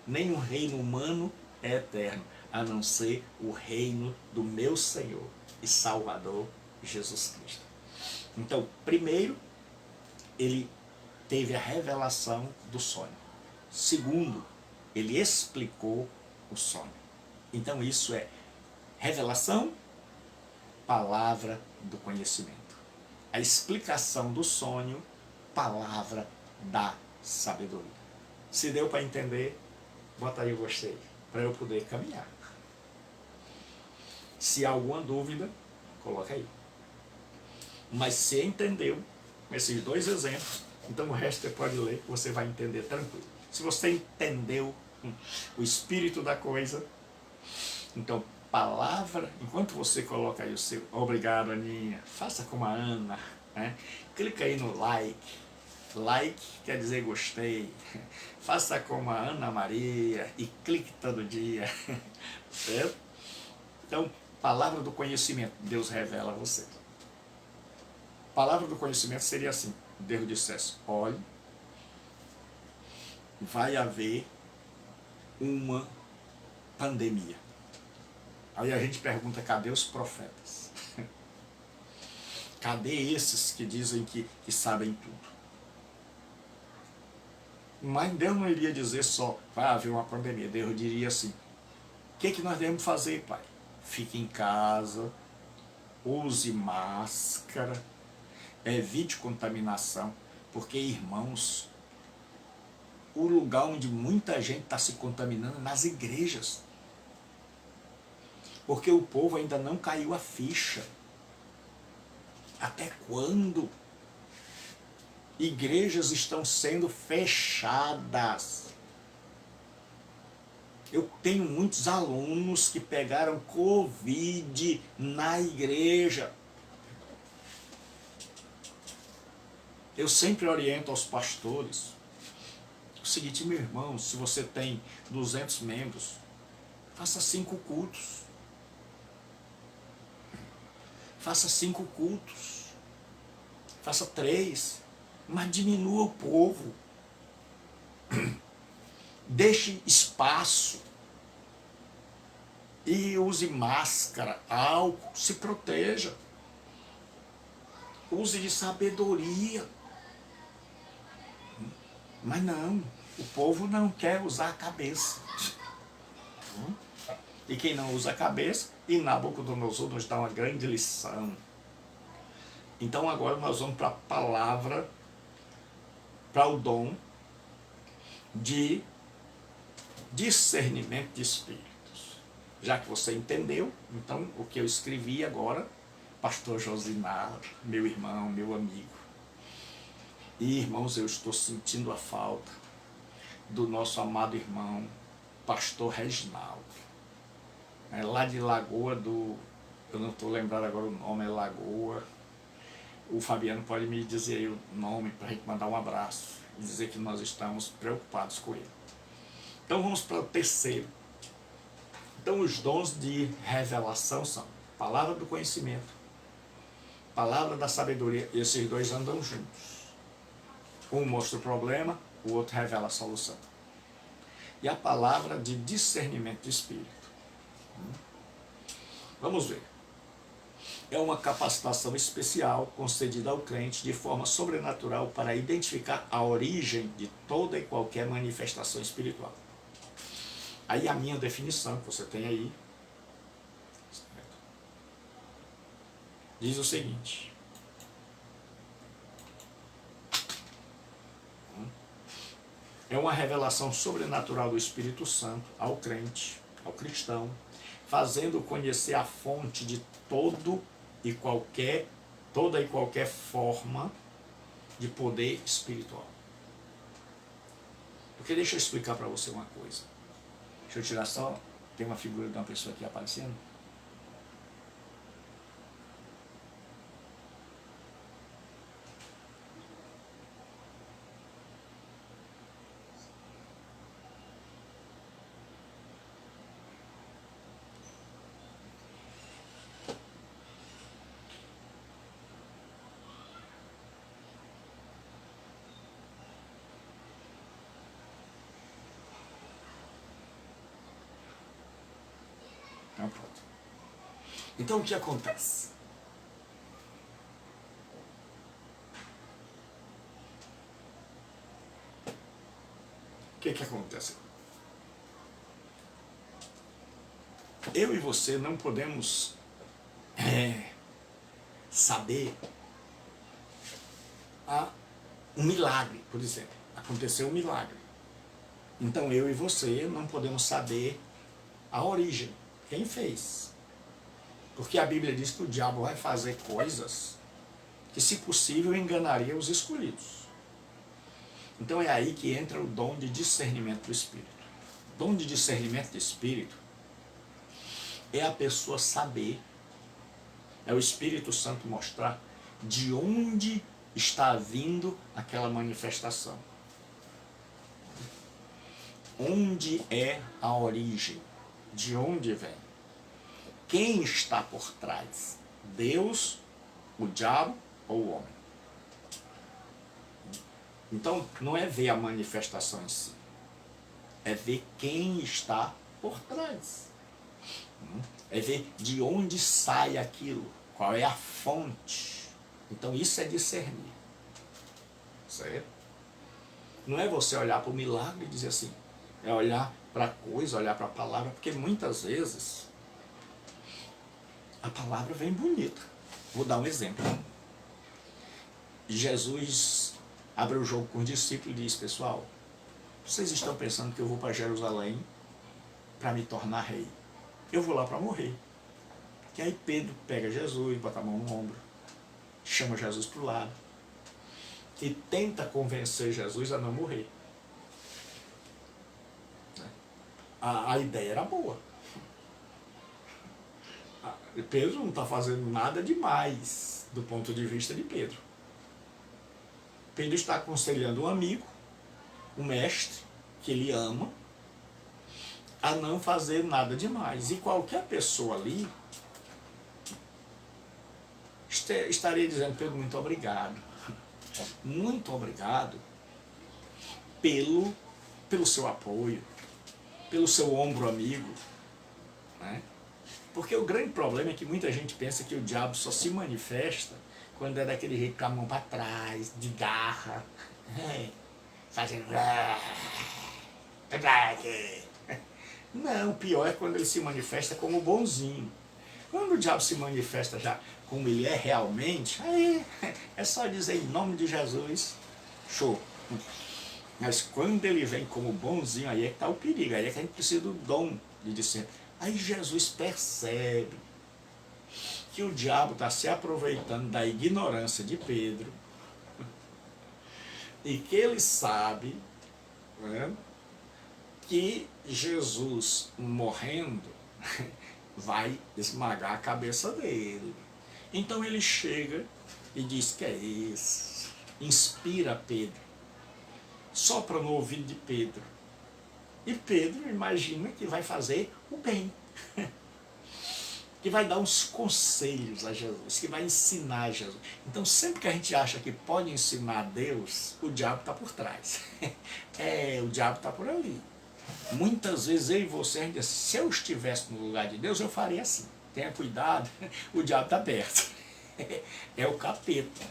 Nenhum reino humano é eterno, a não ser o reino do meu Senhor e Salvador Jesus Cristo. Então, primeiro, ele teve a revelação do sonho. Segundo, ele explicou o sonho. Então, isso é revelação, palavra do conhecimento. A explicação do sonho, palavra da sabedoria. Se deu para entender, bota aí o gostei, para eu poder caminhar. Se há alguma dúvida, coloca aí. Mas se entendeu esses dois exemplos, então o resto você pode ler, você vai entender tranquilo. Se você entendeu o espírito da coisa, então palavra, enquanto você coloca aí o seu, obrigado Aninha, faça como a Ana, né? Clica aí no like, like quer dizer gostei, faça como a Ana Maria e clique todo dia, certo? Então, palavra do conhecimento, Deus revela a você. Palavra do conhecimento seria assim, Deus dissesse, olhe, vai haver uma pandemia. Aí a gente pergunta, cadê os profetas? Cadê esses que dizem que sabem tudo? Mas Deus não iria dizer só, vai haver uma pandemia. Deus diria assim, o que nós devemos fazer, Pai? Fique em casa, use máscara, evite contaminação, porque, irmãos, o lugar onde muita gente está se contaminando é nas igrejas. Porque o povo ainda não caiu a ficha. Até quando? Igrejas estão sendo fechadas. Eu tenho muitos alunos que pegaram Covid na igreja. Eu sempre oriento aos pastores o seguinte, meu irmão, se você tem 200 membros, faça 5 cultos. Faça 5 cultos. Faça 3. Mas diminua o povo. Deixe espaço. E use máscara, álcool, se proteja. Use de sabedoria. Mas não, o povo não quer usar a cabeça. E quem não usa a cabeça, e Nabucodonosor nos dá uma grande lição. Então agora nós vamos para a palavra, para o dom de discernimento de espíritos. Já que você entendeu, então o que eu escrevi agora, pastor Josinaro, meu irmão, meu amigo. E irmãos, eu estou sentindo a falta do nosso amado irmão, pastor Reginaldo. É lá de Lagoa do... eu não estou lembrando agora o nome, é Lagoa. O Fabiano pode me dizer aí o nome para a gente mandar um abraço e dizer que nós estamos preocupados com ele. Então vamos para o terceiro. Então os dons de revelação são palavra do conhecimento, palavra da sabedoria, e esses dois andam juntos. Um mostra o problema, o outro revela a solução. E a palavra de discernimento de espírito. Vamos ver. É uma capacitação especial concedida ao crente de forma sobrenatural para identificar a origem de toda e qualquer manifestação espiritual. Aí a minha definição, que você tem aí, diz o seguinte. É uma revelação sobrenatural do Espírito Santo ao crente, ao cristão, fazendo conhecer a fonte de toda e qualquer forma de poder espiritual. Porque deixa eu explicar para você uma coisa. Deixa eu tirar só, tem uma figura de uma pessoa aqui aparecendo. Então, pronto. Então, o que acontece? O que acontece? Eu e você não podemos saber um milagre, por exemplo. Aconteceu um milagre. Então, eu e você não podemos saber a origem, quem fez. Porque a Bíblia diz que o diabo vai fazer coisas que, se possível, enganaria os escolhidos. Então é aí que entra o dom de discernimento do Espírito. O dom de discernimento do Espírito é a pessoa saber, é o Espírito Santo mostrar de onde está vindo aquela manifestação. Onde é a origem? De onde vem? Quem está por trás? Deus, o diabo ou o homem? Então, não é ver a manifestação em si, é ver quem está por trás. É ver de onde sai aquilo, qual é a fonte. Então, isso é discernir. Certo? Não é você olhar para o milagre e dizer assim, é olhar para a coisa, olhar para a palavra, porque muitas vezes a palavra vem bonita. Vou dar um exemplo. Jesus abre o jogo com os discípulos e diz, pessoal, vocês estão pensando que eu vou para Jerusalém para me tornar rei. Eu vou lá para morrer. E aí Pedro pega Jesus, bota a mão no ombro, chama Jesus para o lado e tenta convencer Jesus a não morrer. A ideia era boa. Pedro não está fazendo nada demais do ponto de vista de Pedro. Pedro está aconselhando um amigo, um mestre, que ele ama, a não fazer nada demais. E qualquer pessoa ali estaria dizendo, Pedro, muito obrigado. Muito obrigado pelo seu apoio, pelo seu ombro amigo. Né? Porque o grande problema é que muita gente pensa que o diabo só se manifesta quando é daquele jeito com a mão para trás, de garra, fazendo... Não, o pior é quando ele se manifesta como bonzinho. Quando o diabo se manifesta já como ele é realmente, aí é só dizer em nome de Jesus, show. Mas quando ele vem como bonzinho, aí é que está o perigo, aí é que a gente precisa do dom de discernir. Aí Jesus percebe que o diabo está se aproveitando da ignorância de Pedro e que ele sabe, né, que Jesus morrendo vai esmagar a cabeça dele. Então ele chega e diz que é isso, inspira Pedro, sopra no ouvido de Pedro. E Pedro imagina que vai fazer o bem, que vai dar uns conselhos a Jesus, que vai ensinar a Jesus. Então sempre que a gente acha que pode ensinar a Deus, o diabo está por trás. O diabo está por ali. Muitas vezes eu e você, a gente diz, se eu estivesse no lugar de Deus, eu faria assim. Tenha cuidado, o diabo está perto. É o capeta.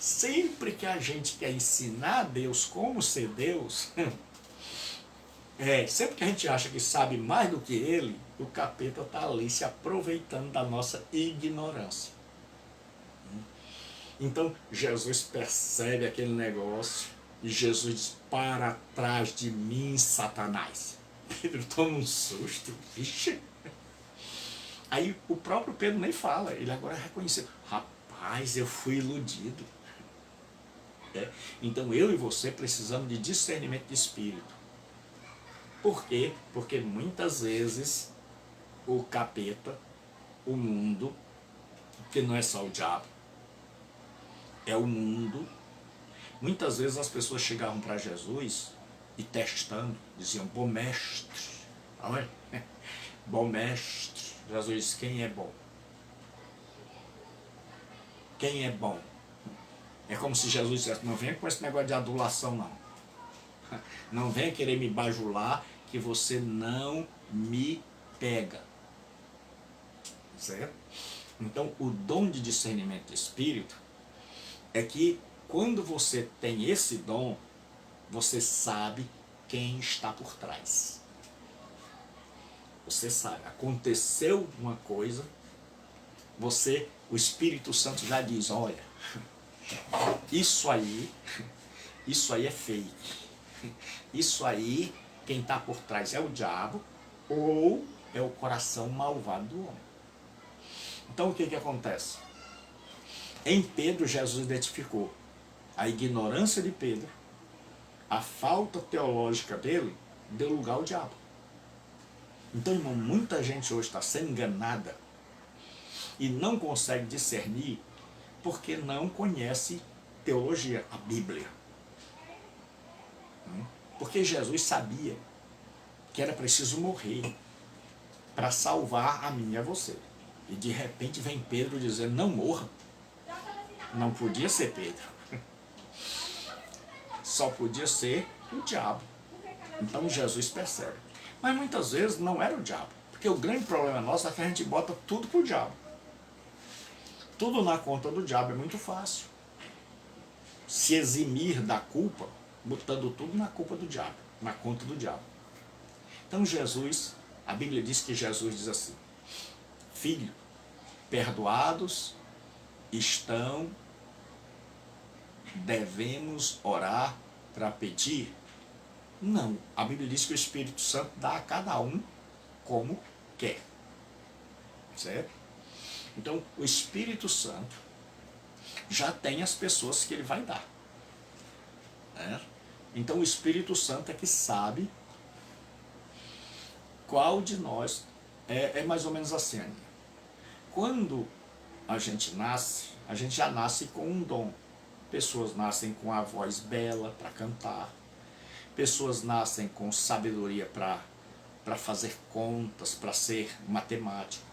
Sempre que a gente quer ensinar a Deus como ser Deus, sempre que a gente acha que sabe mais do que ele, o capeta está ali se aproveitando da nossa ignorância. Então Jesus percebe aquele negócio e Jesus diz, para trás de mim, Satanás. Pedro toma um susto, vixe. Aí o próprio Pedro nem fala, ele agora reconheceu, rapaz, eu fui iludido. Então eu e você precisamos de discernimento de espírito. Por quê? Porque muitas vezes o capeta, o mundo, que não é só o diabo, é o mundo. Muitas vezes as pessoas chegavam para Jesus e testando, diziam, bom mestre, olha, bom mestre. Jesus disse, quem é bom? Quem é bom? É como se Jesus dissesse, não venha com esse negócio de adulação não. Não venha querer me bajular que você não me pega. Certo? Então o dom de discernimento de espírito é que quando você tem esse dom, você sabe quem está por trás. Você sabe, aconteceu uma coisa, o Espírito Santo já diz, olha, isso aí é fake. Isso aí, quem está por trás é o diabo ou é o coração malvado do homem. Então o que acontece? Em Pedro, Jesus identificou a ignorância de Pedro, a falta teológica dele, deu lugar ao diabo. Então, irmão, muita gente hoje está sendo enganada e não consegue discernir porque não conhece teologia, a Bíblia. Porque Jesus sabia que era preciso morrer para salvar a mim e a você. E de repente vem Pedro dizendo, não morra. Não podia ser Pedro. Só podia ser o diabo. Então Jesus percebe. Mas muitas vezes não era o diabo. Porque o grande problema nosso é que a gente bota tudo pro diabo. Tudo na conta do diabo é muito fácil. Se eximir da culpa, botando tudo na culpa do diabo, na conta do diabo. Então Jesus, a Bíblia diz que Jesus diz assim, filho, perdoados estão, devemos orar para pedir? Não, a Bíblia diz que o Espírito Santo dá a cada um como quer, certo? Então o Espírito Santo já tem as pessoas que ele vai dar, né? Então o Espírito Santo é que sabe qual de nós, é mais ou menos assim, Aninha. Quando a gente nasce, a gente já nasce com um dom. Pessoas nascem com a voz bela para cantar, pessoas nascem com sabedoria para fazer contas, para ser matemático,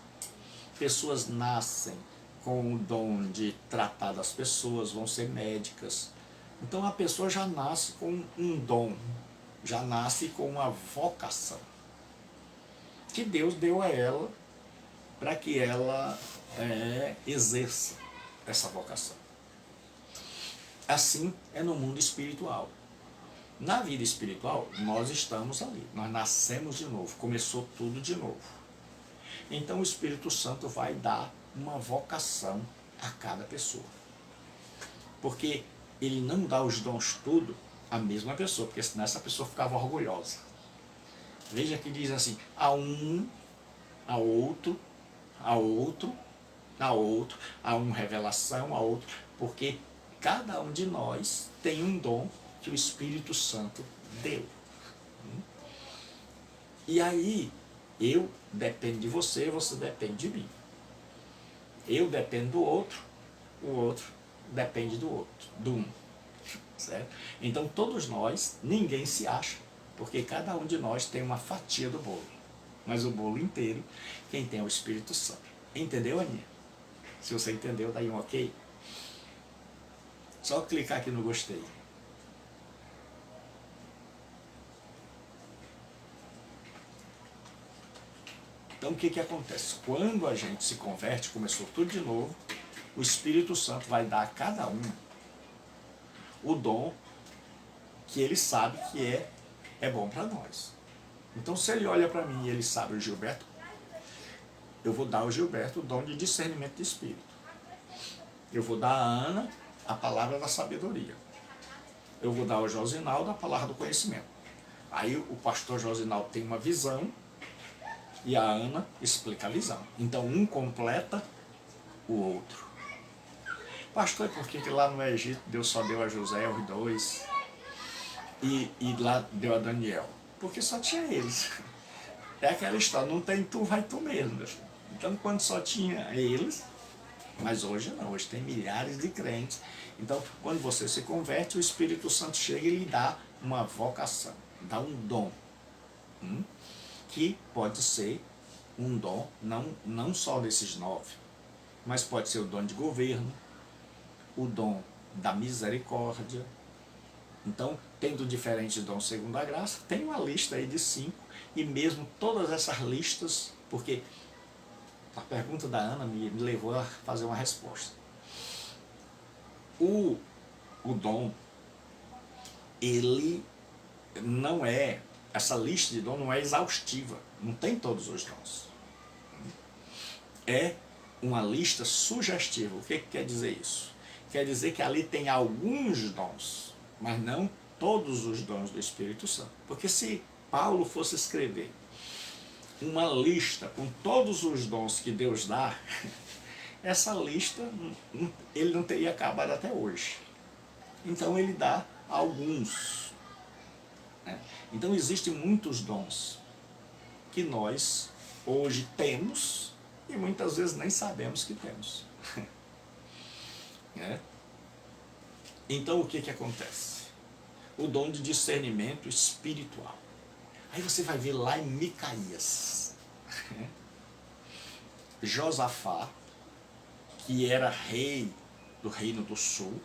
pessoas nascem com o dom de tratar das pessoas, vão ser médicas. Então a pessoa já nasce com um dom, já nasce com uma vocação que Deus deu a ela para que ela exerça essa vocação. Assim é no mundo espiritual. Na vida espiritual, nós estamos ali, nós nascemos de novo, começou tudo de novo. Então o Espírito Santo vai dar uma vocação a cada pessoa. Porque ele não dá os dons tudo à mesma pessoa, porque senão essa pessoa ficava orgulhosa. Veja que diz assim, a um, a outro, a outro, a outro, a um revelação, a outro, porque cada um de nós tem um dom que o Espírito Santo deu. E aí, eu dependo de você, você depende de mim. Eu dependo do outro, o outro depende do outro, do um. Certo? Então todos nós, ninguém se acha, porque cada um de nós tem uma fatia do bolo. Mas o bolo inteiro, quem tem é o Espírito Santo. Entendeu, Aninha? Se você entendeu, daí um ok. Só clicar aqui no gostei. Então o que acontece? Quando a gente se converte, começou tudo de novo, o Espírito Santo vai dar a cada um o dom que ele sabe que é bom para nós. Então se ele olha para mim e ele sabe o Gilberto, eu vou dar ao Gilberto o dom de discernimento de espírito. Eu vou dar à Ana a palavra da sabedoria. Eu vou dar ao Josinaldo a palavra do conhecimento. Aí o pastor Josinaldo tem uma visão e a Ana explica a visão. Então um completa o outro. Pastor, por que lá no Egito Deus só deu a José os dois e lá deu a Daniel? porque só tinha eles. É aquela história, não tem tu, vai tu mesmo, meu filho. Então, quando só tinha eles, mas hoje não, hoje tem milhares de crentes. Então, quando você se converte, o Espírito Santo chega e lhe dá uma vocação, dá um dom, que pode ser um dom, não só desses 9, mas pode ser o dom de governo, o dom da misericórdia. Então, tendo diferentes dons segundo a graça, tem uma lista aí de 5, e mesmo todas essas listas, porque a pergunta da Ana me levou a fazer uma resposta. O dom, ele não é, essa lista de dom não é exaustiva, não tem todos os dons. É uma lista sugestiva. O que quer dizer isso? Quer dizer que ali tem alguns dons, mas não todos os dons do Espírito Santo. Porque se Paulo fosse escrever uma lista com todos os dons que Deus dá, essa lista ele não teria acabado até hoje. Então ele dá alguns. Então existem muitos dons que nós hoje temos e muitas vezes nem sabemos que temos. Então o que acontece? O dom de discernimento espiritual. Aí você vai ver lá em Micaías, Josafá, que era rei do reino do sul,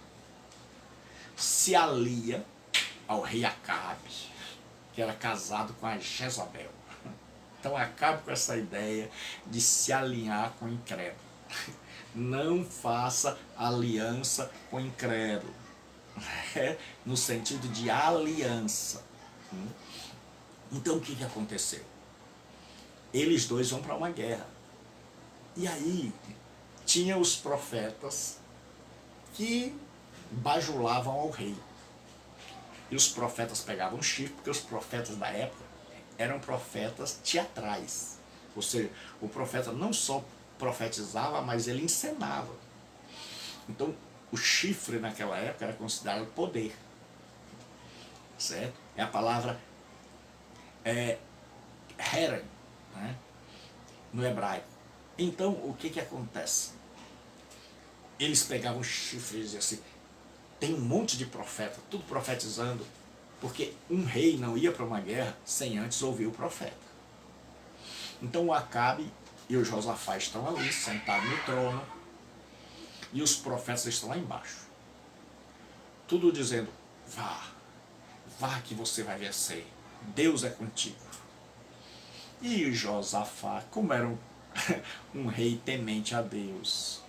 se alia ao rei Acabe, que era casado com a Jezabel. Então Acabe com essa ideia de se alinhar com o incrédulo. Não faça aliança com o incrédulo, no sentido de aliança. Então o que aconteceu? Eles dois vão para uma guerra. E aí tinha os profetas que bajulavam ao rei. E os profetas pegavam chifre, porque os profetas da época eram profetas teatrais. Ou seja, o profeta não só profetizava, mas ele encenava. Então, o chifre naquela época era considerado poder. Certo? É a palavra heren, no hebraico. Então, o que acontece? Eles pegavam chifre e diziam assim, tem um monte de profeta, tudo profetizando, porque um rei não ia para uma guerra sem antes ouvir o profeta. Então o Acabe e o Josafá estão ali, sentados no trono, e os profetas estão lá embaixo. Tudo dizendo, vá que você vai vencer, Deus é contigo. E o Josafá, como era um rei temente a Deus,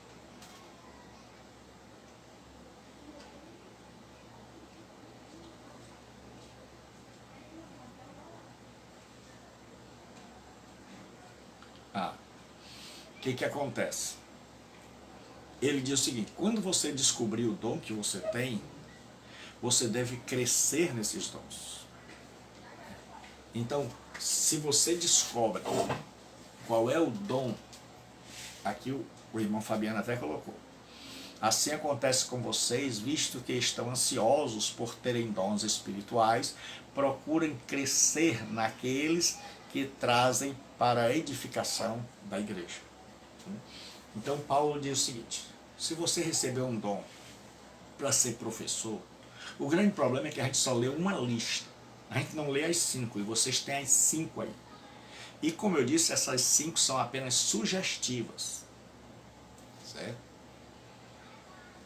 o que acontece? Ele diz o seguinte, quando você descobrir o dom que você tem, você deve crescer nesses dons. Então, se você descobre qual é o dom, aqui o irmão Fabiano até colocou, assim acontece com vocês, visto que estão ansiosos por terem dons espirituais, procurem crescer naqueles que trazem para a edificação da igreja. Então Paulo diz o seguinte, se você recebeu um dom para ser professor, o grande problema é que a gente só lê uma lista, a gente não lê as 5, e vocês têm as 5 aí. E como eu disse, essas 5 são apenas sugestivas. Certo?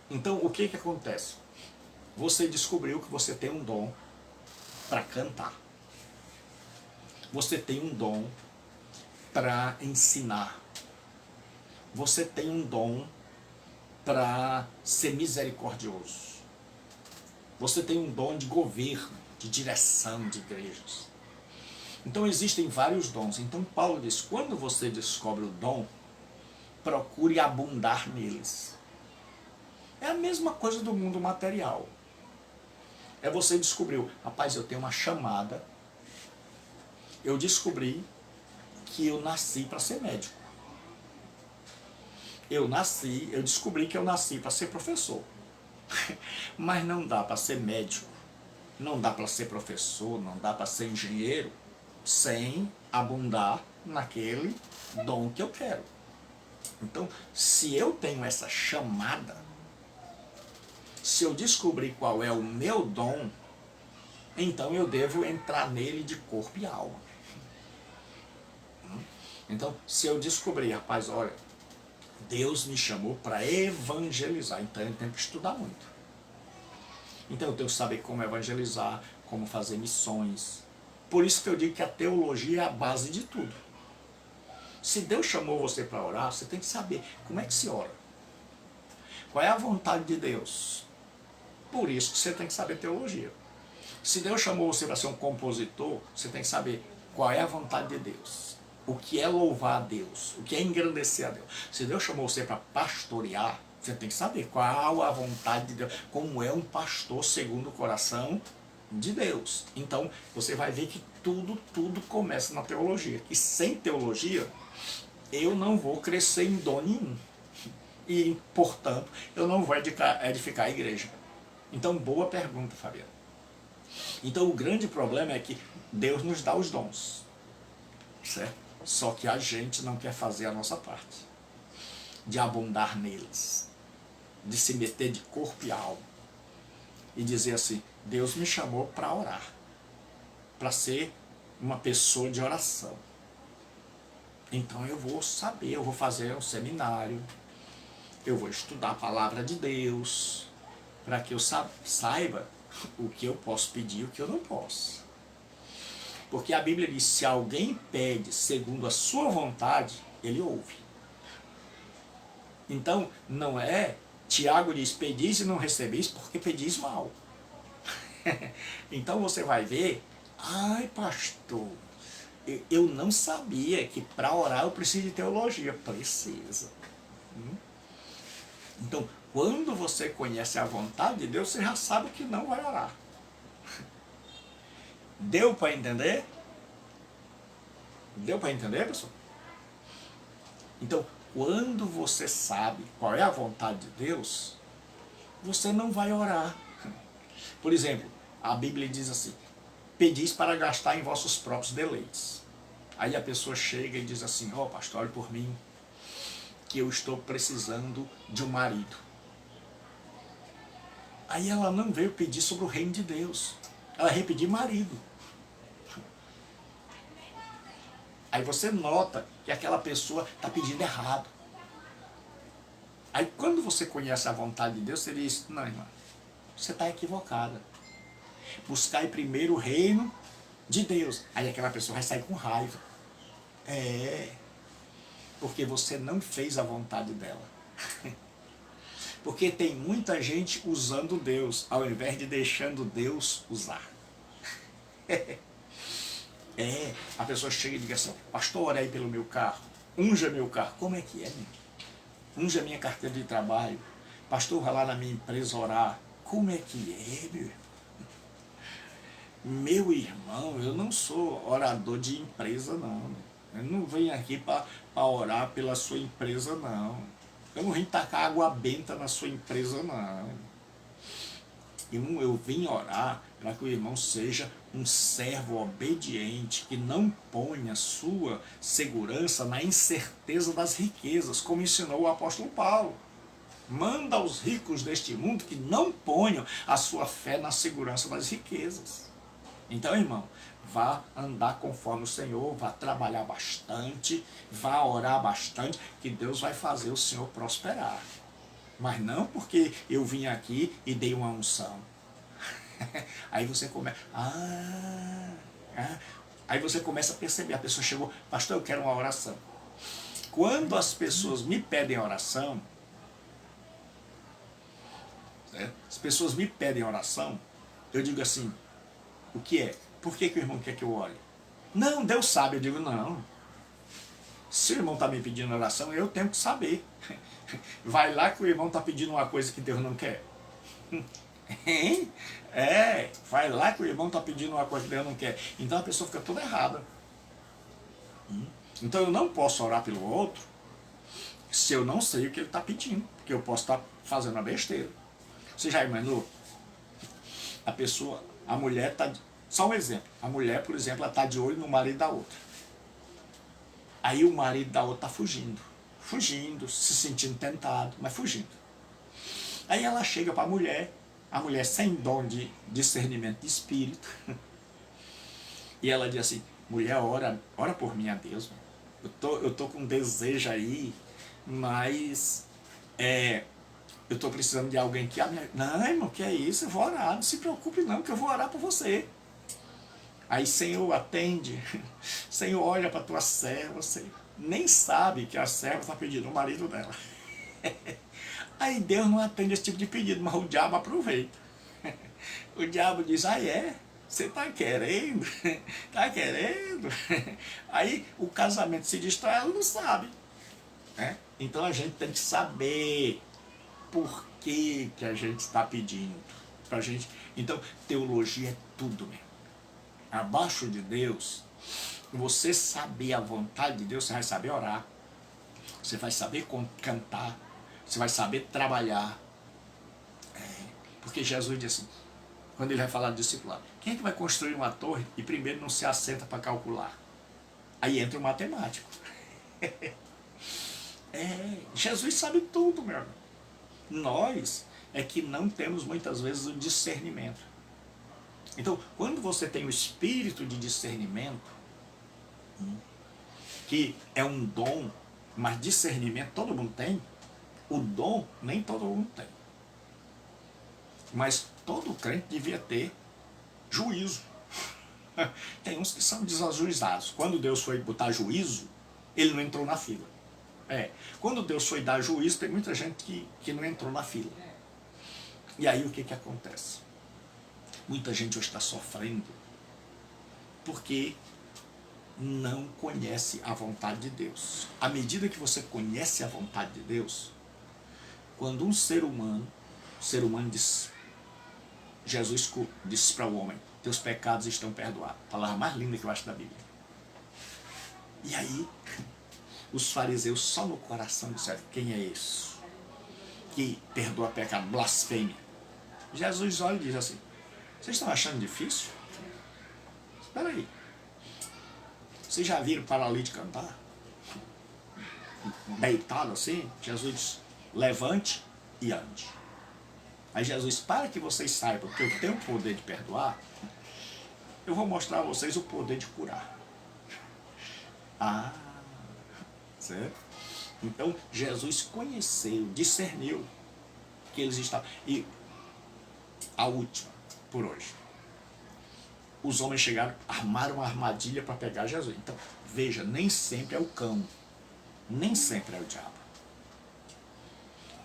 Então o que acontece? Você descobriu que você tem um dom para cantar. Você tem um dom para ensinar. Você tem um dom para ser misericordioso. Você tem um dom de governo, de direção de igrejas. Então existem vários dons. Então Paulo diz, quando você descobre o dom, procure abundar neles. É a mesma coisa do mundo material. É você descobriu, rapaz, eu tenho uma chamada, eu descobri que eu nasci para ser médico. Eu descobri que eu nasci para ser professor. Mas não dá para ser médico, Não dá para ser professor, não dá para ser engenheiro sem abundar naquele dom que eu quero. Então, se eu tenho essa chamada, se eu descobrir qual é o meu dom, então eu devo entrar nele de corpo e alma. Então, se eu descobrir, rapaz, olha, Deus me chamou para evangelizar, então eu tenho que estudar muito. Então eu tenho que saber como evangelizar, como fazer missões. Por isso que eu digo que a teologia é a base de tudo. Se Deus chamou você para orar, você tem que saber como é que se ora. Qual é a vontade de Deus? Por isso que você tem que saber teologia. Se Deus chamou você para ser um compositor, você tem que saber qual é a vontade de Deus. O que é louvar a Deus, o que é engrandecer a Deus. Se Deus chamou você para pastorear, você tem que saber qual a vontade de Deus, como é um pastor segundo o coração de Deus. Então, você vai ver que tudo começa na teologia. E sem teologia, eu não vou crescer em dom nenhum. E, portanto, eu não vou edificar a igreja. Então, boa pergunta, Fabiano. Então, o grande problema é que Deus nos dá os dons, certo? Só que a gente não quer fazer a nossa parte, de abundar neles, de se meter de corpo e alma, e dizer assim, Deus me chamou para orar, para ser uma pessoa de oração. Então eu vou saber, eu vou fazer um seminário, eu vou estudar a palavra de Deus, para que eu saiba o que eu posso pedir e o que eu não posso. Porque a Bíblia diz, se alguém pede segundo a sua vontade, ele ouve. Então, não é, Tiago diz, pedis e não recebeis porque pedis mal. Então você vai ver, ai pastor, eu não sabia que para orar eu preciso de teologia. Precisa. Então, quando você conhece a vontade de Deus, você já sabe que não vai orar. Deu para entender? Deu para entender, pessoal? Então, quando você sabe qual é a vontade de Deus, você não vai orar. Por exemplo, a Bíblia diz assim, pedis para gastar em vossos próprios deleites. Aí a pessoa chega e diz assim, ó pastor, olhe por mim, que eu estou precisando de um marido. Aí ela não veio pedir sobre o reino de Deus, ela veio pedir marido. Aí você nota que aquela pessoa está pedindo errado. Aí quando você conhece a vontade de Deus, você diz, não irmã, você está equivocada. Buscai primeiro o reino de Deus. Aí aquela pessoa vai sair com raiva. Porque você não fez a vontade dela. Porque tem muita gente usando Deus, ao invés de deixando Deus usar. A pessoa chega e diz assim, pastor, ore aí pelo meu carro, unja meu carro. Como é que é, meu? Unja minha carteira de trabalho. Pastor, vai lá na minha empresa orar. Como é que é, meu? Meu irmão, eu não sou orador de empresa, não. Eu não venho aqui para orar pela sua empresa, não. Eu não vim tacar água benta na sua empresa, não. Eu vim orar para que o irmão seja um servo obediente, que não ponha sua segurança na incerteza das riquezas, como ensinou o apóstolo Paulo. Manda aos ricos deste mundo que não ponham a sua fé na segurança das riquezas. Então, irmão, vá andar conforme o Senhor, vá trabalhar bastante, vá orar bastante, que Deus vai fazer o Senhor prosperar. Mas não porque eu vim aqui e dei uma unção. Aí você começa, aí você começa a perceber, a pessoa chegou, pastor, eu quero uma oração. Quando as pessoas me pedem oração, as pessoas me pedem oração, eu digo assim, o que é? Por que o irmão quer que eu ore? Não, Deus sabe. Eu digo, não. Se o irmão está me pedindo oração, eu tenho que saber. Vai lá que o irmão está pedindo uma coisa que Deus não quer. Hein? Vai lá que o irmão está pedindo uma coisa que Deus não quer. Então a pessoa fica toda errada. Então eu não posso orar pelo outro se eu não sei o que ele está pedindo. Porque eu posso estar fazendo uma besteira. Você já imaginou? A pessoa A mulher está... Só um exemplo. A mulher, por exemplo, ela está de olho no marido da outra. Aí o marido da outra está fugindo. Fugindo, se sentindo tentado, mas fugindo. Aí ela chega para a mulher sem dom de discernimento de espírito, e ela diz assim, mulher, ora por mim a Deus. Eu tô com desejo aí, mas eu tô precisando de alguém que... Não, irmão, que é isso? Eu vou orar, não se preocupe não, que eu vou orar por você. Aí, Senhor, atende. Senhor, olha para a tua serva, Senhor. Nem sabe que a serva está pedindo o marido dela. Aí Deus não atende esse tipo de pedido, mas o diabo aproveita. O diabo diz, você está querendo? Está querendo? Aí o casamento se destrói, ela não sabe. Então a gente tem que saber por que a gente está pedindo. Pra gente. Então, teologia é tudo mesmo. Abaixo de Deus, você saber a vontade de Deus, você vai saber orar, você vai saber cantar, você vai saber trabalhar. Porque Jesus disse assim, quando ele vai falar do discipulado, quem é que vai construir uma torre e primeiro não se assenta para calcular? Aí entra o matemático. Jesus sabe tudo, meu irmão. Nós é que não temos muitas vezes o discernimento. Então, quando você tem o espírito de discernimento, que é um dom, mas discernimento todo mundo tem, o dom nem todo mundo tem. Mas todo crente devia ter juízo. Tem uns que são desajuizados. Quando Deus foi botar juízo, ele não entrou na fila. Quando Deus foi dar juízo, tem muita gente que não entrou na fila. E aí o que acontece? Muita gente hoje está sofrendo porque não conhece a vontade de Deus. À medida que você conhece a vontade de Deus, quando um ser humano diz, Jesus disse para o homem, teus pecados estão perdoados. Palavra mais linda que eu acho da Bíblia. E aí, os fariseus só no coração disseram, quem é esse que perdoa pecado, blasfêmia? Jesus olha e diz assim, vocês estão achando difícil? Espera aí. Vocês já viram o paralítico andar? Deitado assim? Jesus diz, levante e ande. Aí Jesus, para que vocês saibam que eu tenho o poder de perdoar, eu vou mostrar a vocês o poder de curar. Certo? Então, Jesus conheceu, discerniu que eles estavam... E a última, por hoje. Os homens chegaram, armaram uma armadilha para pegar Jesus. Então, veja, nem sempre é o cão, nem sempre é o diabo.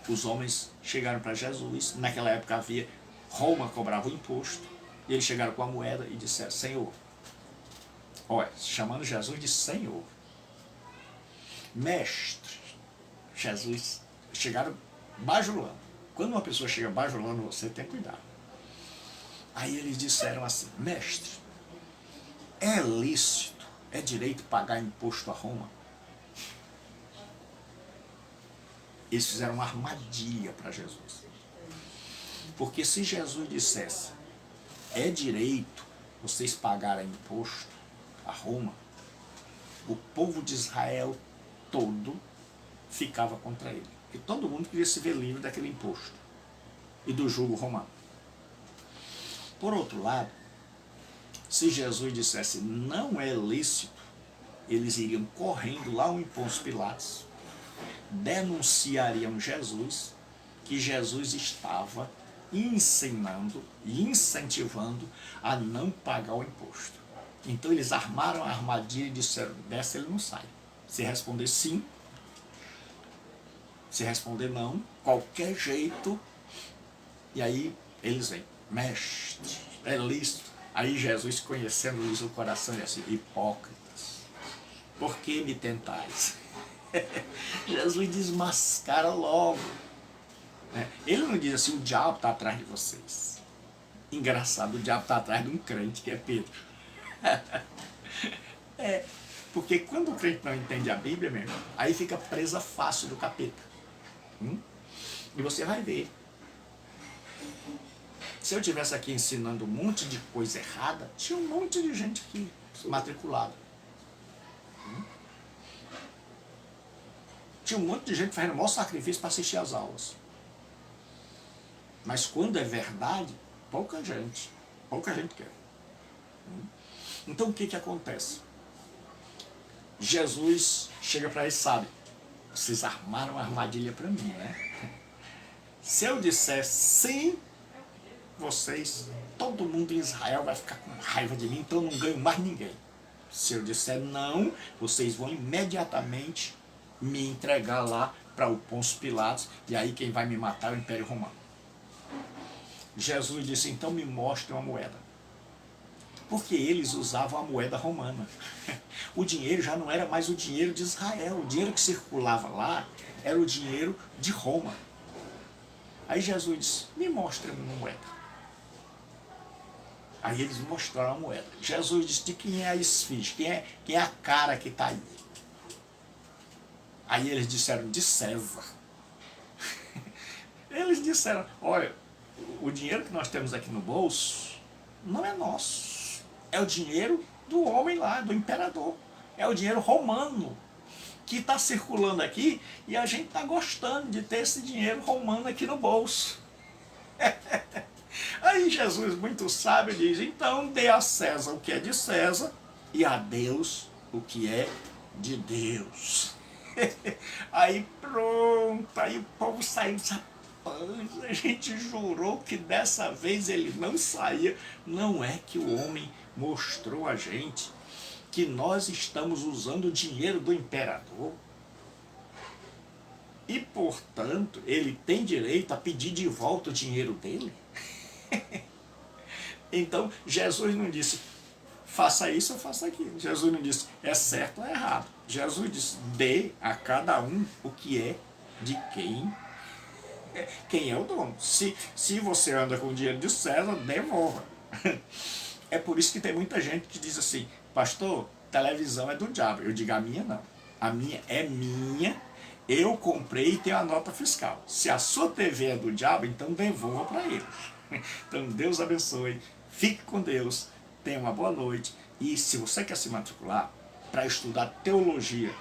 Os homens chegaram para Jesus, naquela época Roma cobrava o imposto, e eles chegaram com a moeda e disseram, Senhor, chamando Jesus de Senhor, mestre, Jesus, chegaram bajulando. Quando uma pessoa chega bajulando você, tem cuidado. Aí eles disseram assim, mestre, é lícito, é direito pagar imposto a Roma? Eles fizeram uma armadilha para Jesus. Porque se Jesus dissesse, é direito vocês pagarem imposto a Roma, o povo de Israel todo ficava contra ele. Porque todo mundo queria se ver livre daquele imposto e do jugo romano. Por outro lado, se Jesus dissesse não é lícito, eles iriam correndo lá em Pôncio Pilatos, denunciariam Jesus, que Jesus estava ensinando e incentivando a não pagar o imposto. Então eles armaram a armadilha e disseram, dessa ele não sai. Se responder sim, se responder não, qualquer jeito, e aí eles vêm, mestre, é lícito. Aí Jesus, conhecendo-lhes o coração, e assim, hipócritas, por que me tentais? Jesus desmascara logo. Ele não diz assim, o diabo está atrás de vocês. Engraçado, o diabo está atrás de um crente, que é Pedro. Porque quando o crente não entende a Bíblia mesmo, aí fica presa fácil do capeta. E você vai ver. Se eu estivesse aqui ensinando um monte de coisa errada, tinha um monte de gente aqui matriculada. Tinha um monte de gente fazendo o maior sacrifício para assistir às aulas. Mas quando é verdade, pouca gente quer. Então o que acontece? Jesus chega para eles e sabe, vocês armaram uma armadilha para mim, né? Se eu disser sim, vocês, todo mundo em Israel vai ficar com raiva de mim, então eu não ganho mais ninguém. Se eu disser não, vocês vão imediatamente me entregar lá para o Pôncio Pilatos, e aí quem vai me matar é o Império Romano. Jesus disse, então me mostre uma moeda. Porque eles usavam a moeda romana. O dinheiro já não era mais o dinheiro de Israel. O dinheiro que circulava lá era o dinheiro de Roma. Aí Jesus disse, me mostre uma moeda. Aí eles mostraram a moeda. Jesus disse, de quem é a esfinge? Quem é a cara que está aí? Aí eles disseram, de César. Eles disseram, olha, o dinheiro que nós temos aqui no bolso não é nosso. É o dinheiro do homem lá, do imperador. É o dinheiro romano que está circulando aqui e a gente está gostando de ter esse dinheiro romano aqui no bolso. Aí Jesus, muito sábio, diz, então dê a César o que é de César e a Deus o que é de Deus. Aí pronto, aí o povo saiu, a gente jurou que dessa vez ele não saía. Não é que o homem mostrou a gente que nós estamos usando o dinheiro do imperador e, portanto, ele tem direito a pedir de volta o dinheiro dele? Então, Jesus não disse, faça isso ou faça aquilo. Jesus não disse, é certo ou é errado. Jesus disse, dê a cada um o que é de quem é o dono. Se você anda com o dinheiro de César, devolva. É por isso que tem muita gente que diz assim, pastor, televisão é do diabo. Eu digo, a minha não. A minha é minha, eu comprei e tenho a nota fiscal. Se a sua TV é do diabo, então devolva para ele. Então Deus abençoe, fique com Deus, tenha uma boa noite. E se você quer se matricular para estudar teologia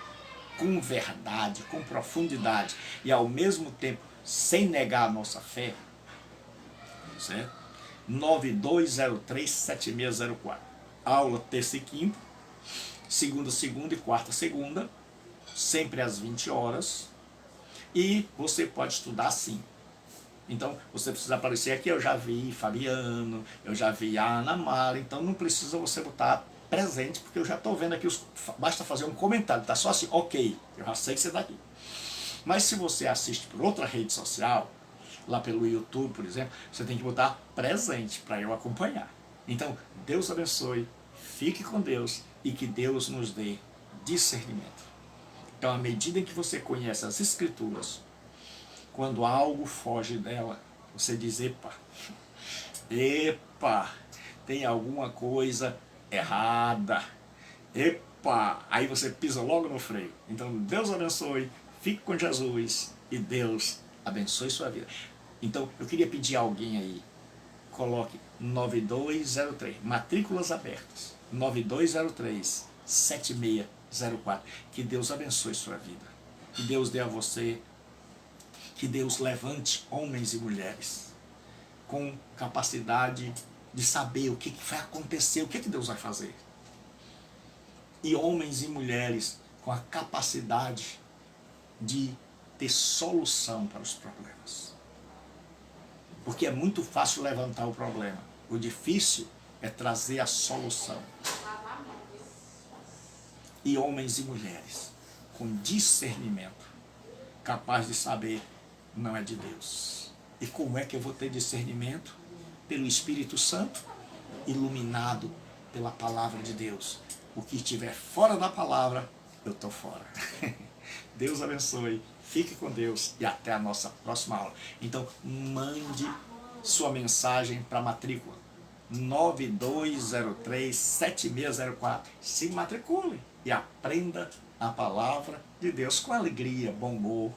com verdade, com profundidade e ao mesmo tempo sem negar a nossa fé, certo? 9203-7604. Aula terça e quinta, segunda e quarta segunda, sempre às 20 horas. E você pode estudar assim. Então, você precisa aparecer aqui, eu já vi Fabiano, eu já vi a Ana Mara, então não precisa você botar presente, porque eu já estou vendo aqui, basta fazer um comentário, tá só assim, ok, eu já sei que você está aqui. Mas se você assiste por outra rede social, lá pelo YouTube, por exemplo, você tem que botar presente para eu acompanhar. Então, Deus abençoe, fique com Deus e que Deus nos dê discernimento. Então, à medida em que você conhece as Escrituras, quando algo foge dela, você diz, epa, tem alguma coisa errada, aí você pisa logo no freio. Então, Deus abençoe, fique com Jesus e Deus abençoe sua vida. Então, eu queria pedir a alguém aí, coloque 9203, matrículas abertas, 9203-7604. Que Deus abençoe sua vida. Que Deus dê a você, que Deus levante homens e mulheres com capacidade de saber o que vai acontecer, o que Deus vai fazer. E homens e mulheres com a capacidade de ter solução para os problemas. Porque é muito fácil levantar o problema. O difícil é trazer a solução. E homens e mulheres com discernimento, capaz de saber, não é de Deus. E como é que eu vou ter discernimento? Pelo Espírito Santo, iluminado pela palavra de Deus. O que estiver fora da palavra, eu estou fora. Deus abençoe, fique com Deus e até a nossa próxima aula. Então, mande sua mensagem para a matrícula 9203-7604. Se matricule e aprenda a palavra de Deus com alegria, bom humor.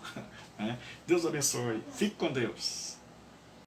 Deus abençoe, fique com Deus.